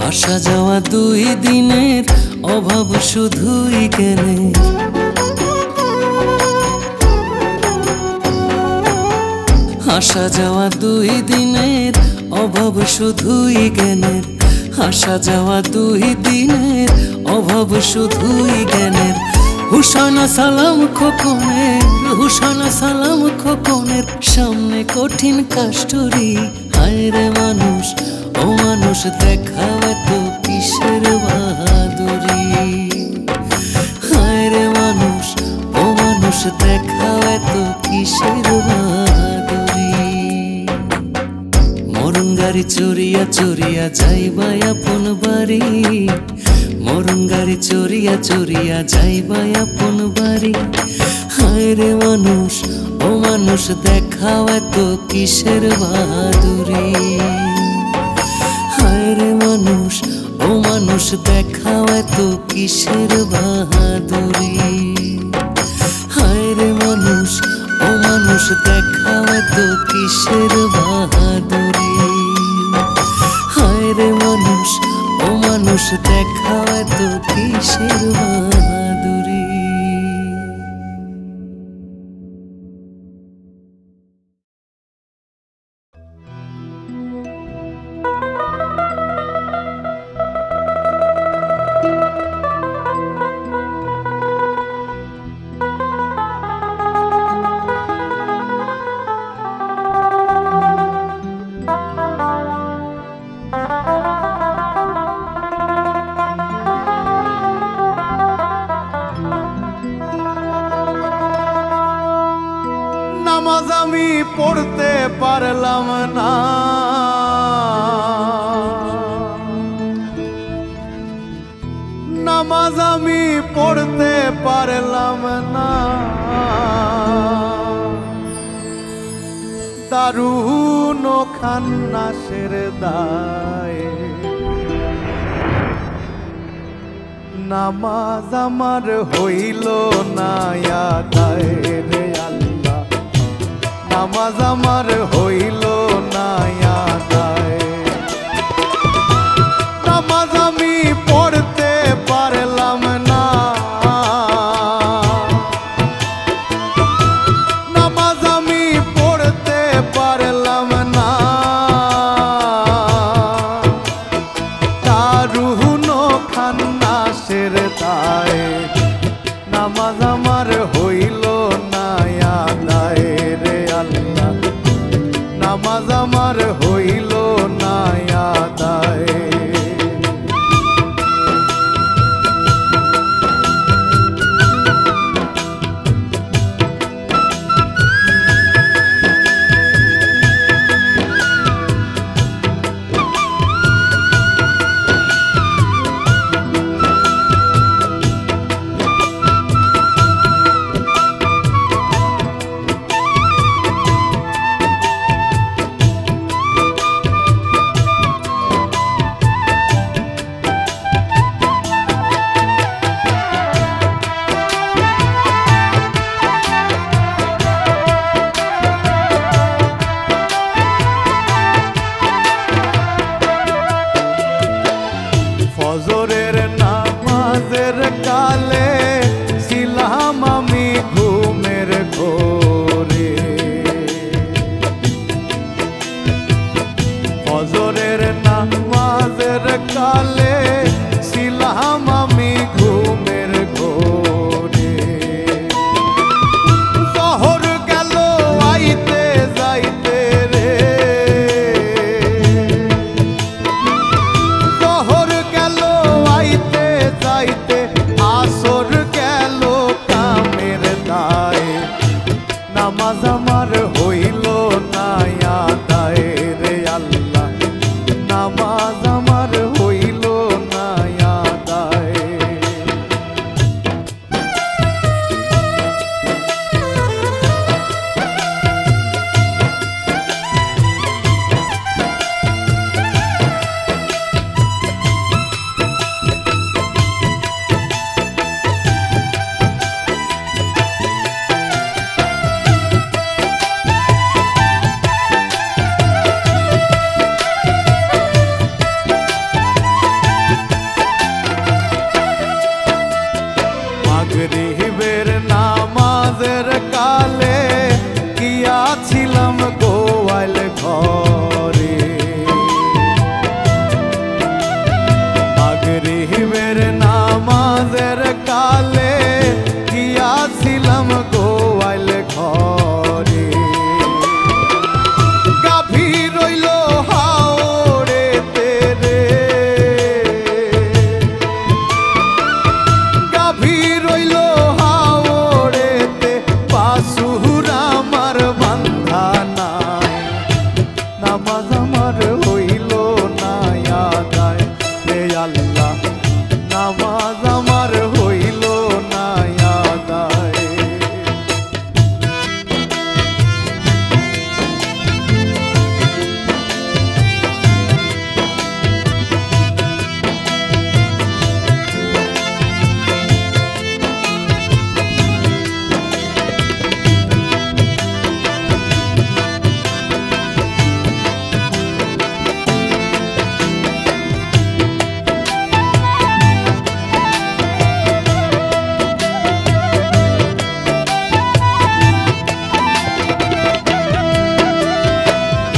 আসা যাওয়া 2 দিনের অভাব শুধুই কেনে আসা যাওয়া 2 দিনের অভাব শুধুই জ্ঞানের আসা যাওয়া 2 দিনের অভাব শুধুই জ্ঞানের হুসানা সালাম খোকনের হুসানা সালাম খোকনের সামনে কঠিন কাষ্টরি হায় রে মানুষ ও মানুষ দেখাও এত কিসের বাহাদুরি হায় রে মানুষ ও মানুষ দেখাও এত কিসের বাহাদুরি মরণ গাড়ি চড়িয়া চড়িয়া যাইবা আপন বাড়ি মরণ গাড়ি চড়িয়া চড়িয়া যাইবা আপন বাড়ি হায় রে মানুষ ও মানুষ দেখাও এত কিসের বাহাদুরি হায় রে মানুষ ও মানুষ দেখাও এত কিসের বাহাদুরি হায় রে মানুষ ও মানুষ দেখাও এত কিসের বাহাদুরি হায় রে মানুষ ও মানুষ দেখাও এত কিসের বাহাদুরি নামাজ আমি পড়তে পারলাম না নামাজ আমি পড়তে পারলাম না দারুণ খান্নাসের দায়ে নামাজ আমার হইল না আদায় রে আল্লাহ নামাজ আমার হইল না আদায় নামাজ আমি পড়তে পারলাম না নামাজ আমি পড়তে পারলাম না দারুণ খান্নাসের দায়ে নামাজ আমার হইল না আদায় রে আল্লাহ নামাজ আমার হইল না আদায় রে আল্লাহ, নামাজ আমার হইল না আদায়। মাগরিবের নামাজের কালে গিয়াছিলাম গোয়াল ঘরে, মাগরিবের নামাজের কালে গিয়াছিলাম গোয়াল ঘরে। গাভী রইল হাওড়েতে রে, গাভী রইল হাওড়েতে, বাছুর আমার বান্ধা নাই, নামাজ আমার হইল না আদায় রে আল্লাহ, নামাজ আমার হইল না আদায়।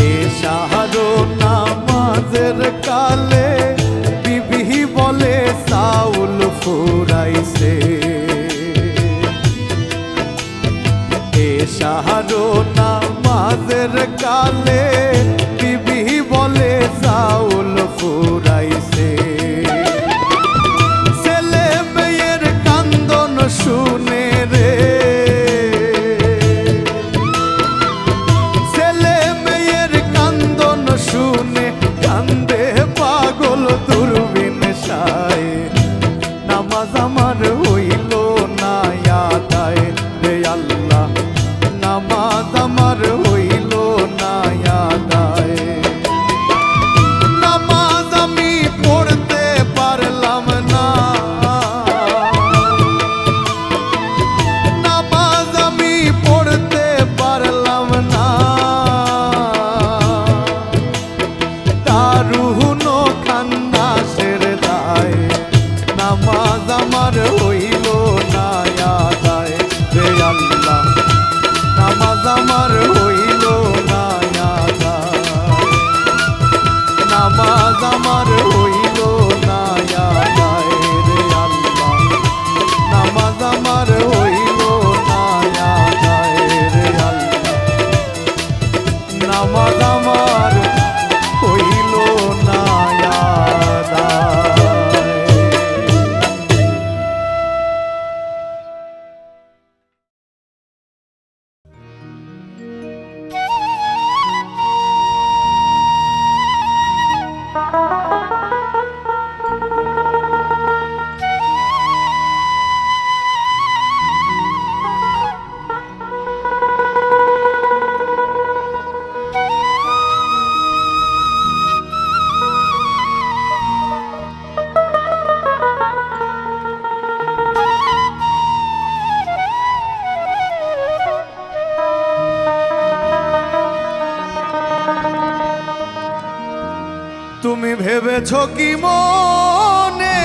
এশারো নামাজের কালে বিবি বলে চাউল ফুরাইছে, এশারো নামাজের কালে বিবি বলে চাউল ফুরাইছে। ছেলে মেয়ের কান্দন শুনে রে, ছেলে মেয়ের কান্দন শুনে কান্দে পাগল দূরবীন সায়, নামাজ আমার হইল না আদায় রে আল্লাহ, নামাজ আমার হইল না আদায়। নামাজ আমি পড়তে পারলাম না, নামাজ আমি পড়তে পারলাম না, দারুণ খান্নাসের দায়, নামাজ আমার হইল না আদায় রে আল্লাহ, নামাজ আমার হইল না আদায়, নামাজ আমার হইল না আদায় রে আল্লাহ, নামাজ আমার হইল না আদায় রে আল্লাহ, নামাজ আমার হইল না আদায়। তুমি ভেবেছ কি মনে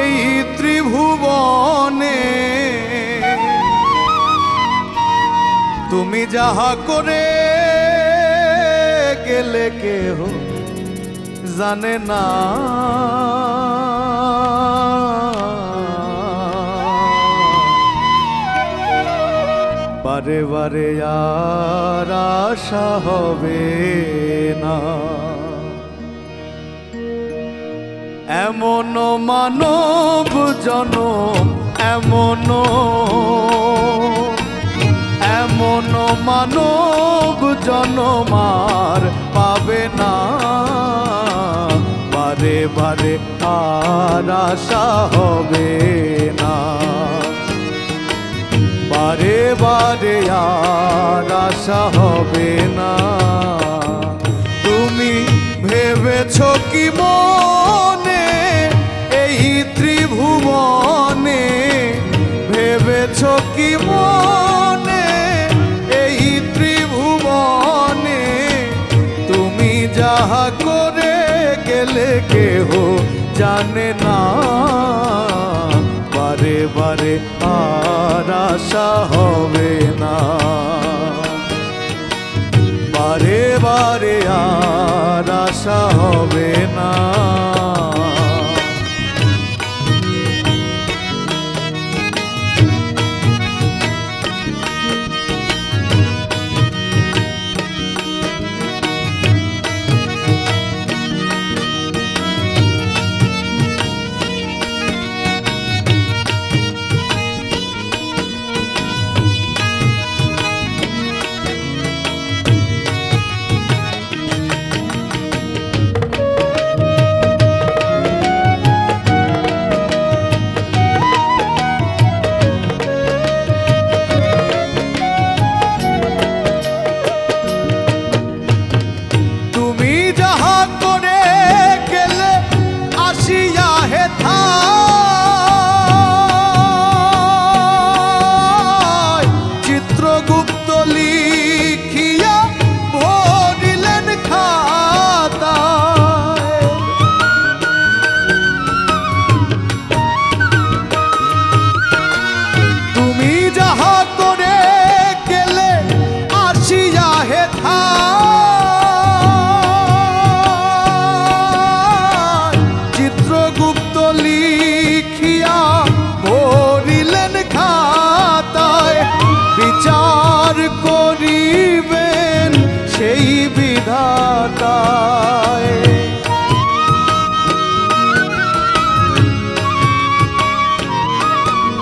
এই ত্রিভুবনে তুমি যাহা করে গেলে কেহ জানে না, বারে বারে আর আশা হবে না। এমন মানব জনম এমন মানব জনম আর পাবে না, বারে বারে আর আশা হবে না, বারে বারে আর আশা হবে না। তুমি ভেবেছ কি মনে এই ত্রিভুবনে, ভেবেছ কি মনে এই ত্রিভুবনে, তুমি যাহা করে গেলে কেহ জানে না, বারে বারে আর আশা হবে না, বারে বারে আর আশা হবে না।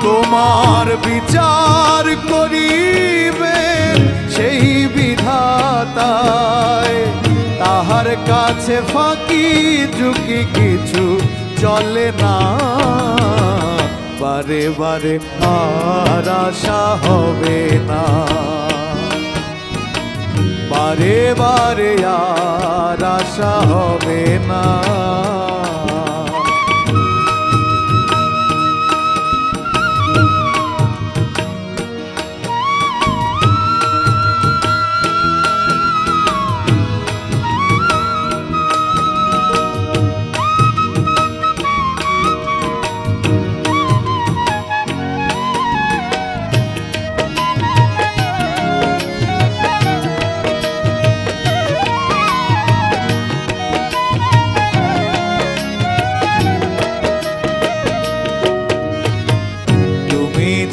তোমার বিচার করিবেন সেই বিধাতায়, তাহার কাছে ফাঁকি ঝুঁকি কিছু চলে না, বারে বারে আর আশা হবে না, বারে বারে আর আশা হবে না।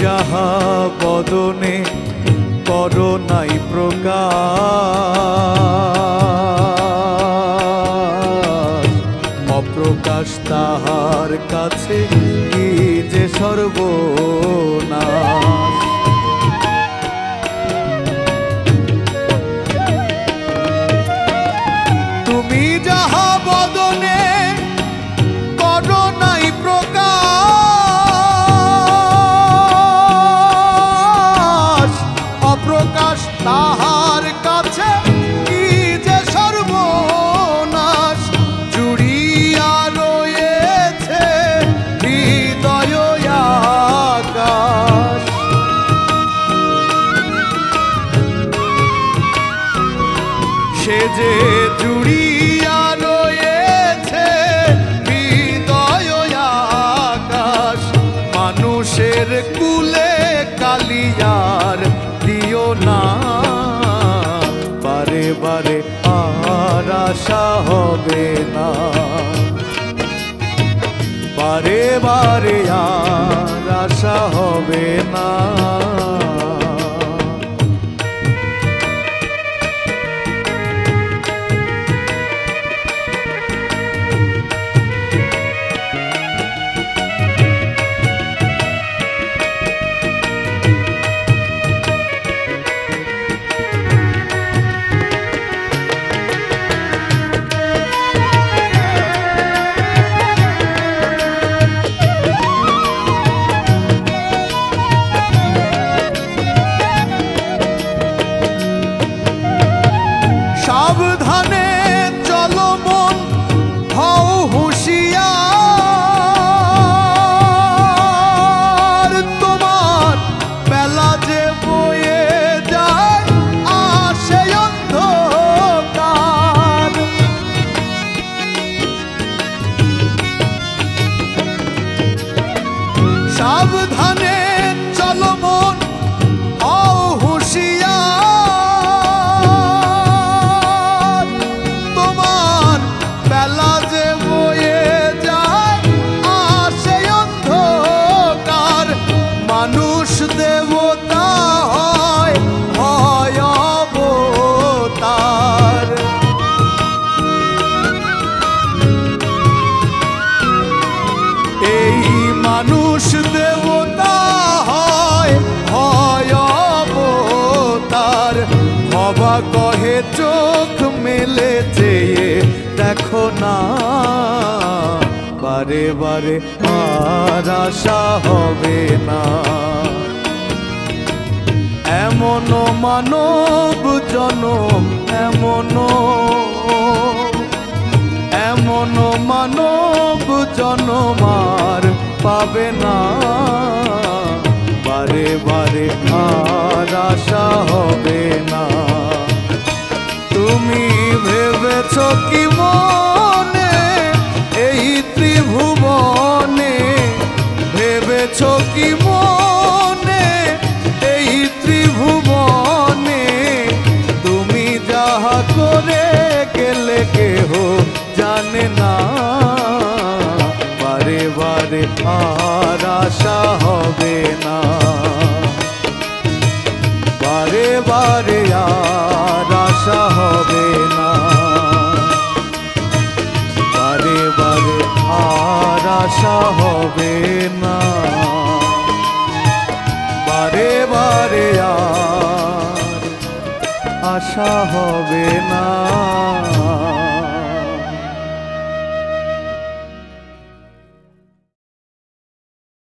যাহা বদনে করো নাই প্রকাশ, অপ্রকাশ তাহার কাছে কি যে সর্বনাশ। তুমি যাহা বদনে করো নাই প্রকাশ, অপ্রকাশ তাহার কাছে কি যে সর্বনাশ। জুড়িয়া রয়েছে হৃদয় আকাশ, সে যে জুড়িয়া রয়েছে হৃদয় আকাশ। মানুষের কুলে কালিয়ার দিও না, বারে বারে আর আশা হবে না, বারে বারে আর আশা হবে না। না, বারে বারে আর আশা হবে না। এমন মানব জনম, এমন মানব জনম আর পাবে না, বারে বারে আর আশা হবে না। তুমি ভেবেছ কি মনে এই ত্রিভুবনে, ভেবেছ কি মনে এই ত্রিভুবনে, তুমি যাহা করে গেলে কেহ জানে না, বারে বারে আর আশা হবে না, বারে বারে আর আশা হবে না, বারে বারে আর আশা হবে না, বারে বারে আর আশা হবে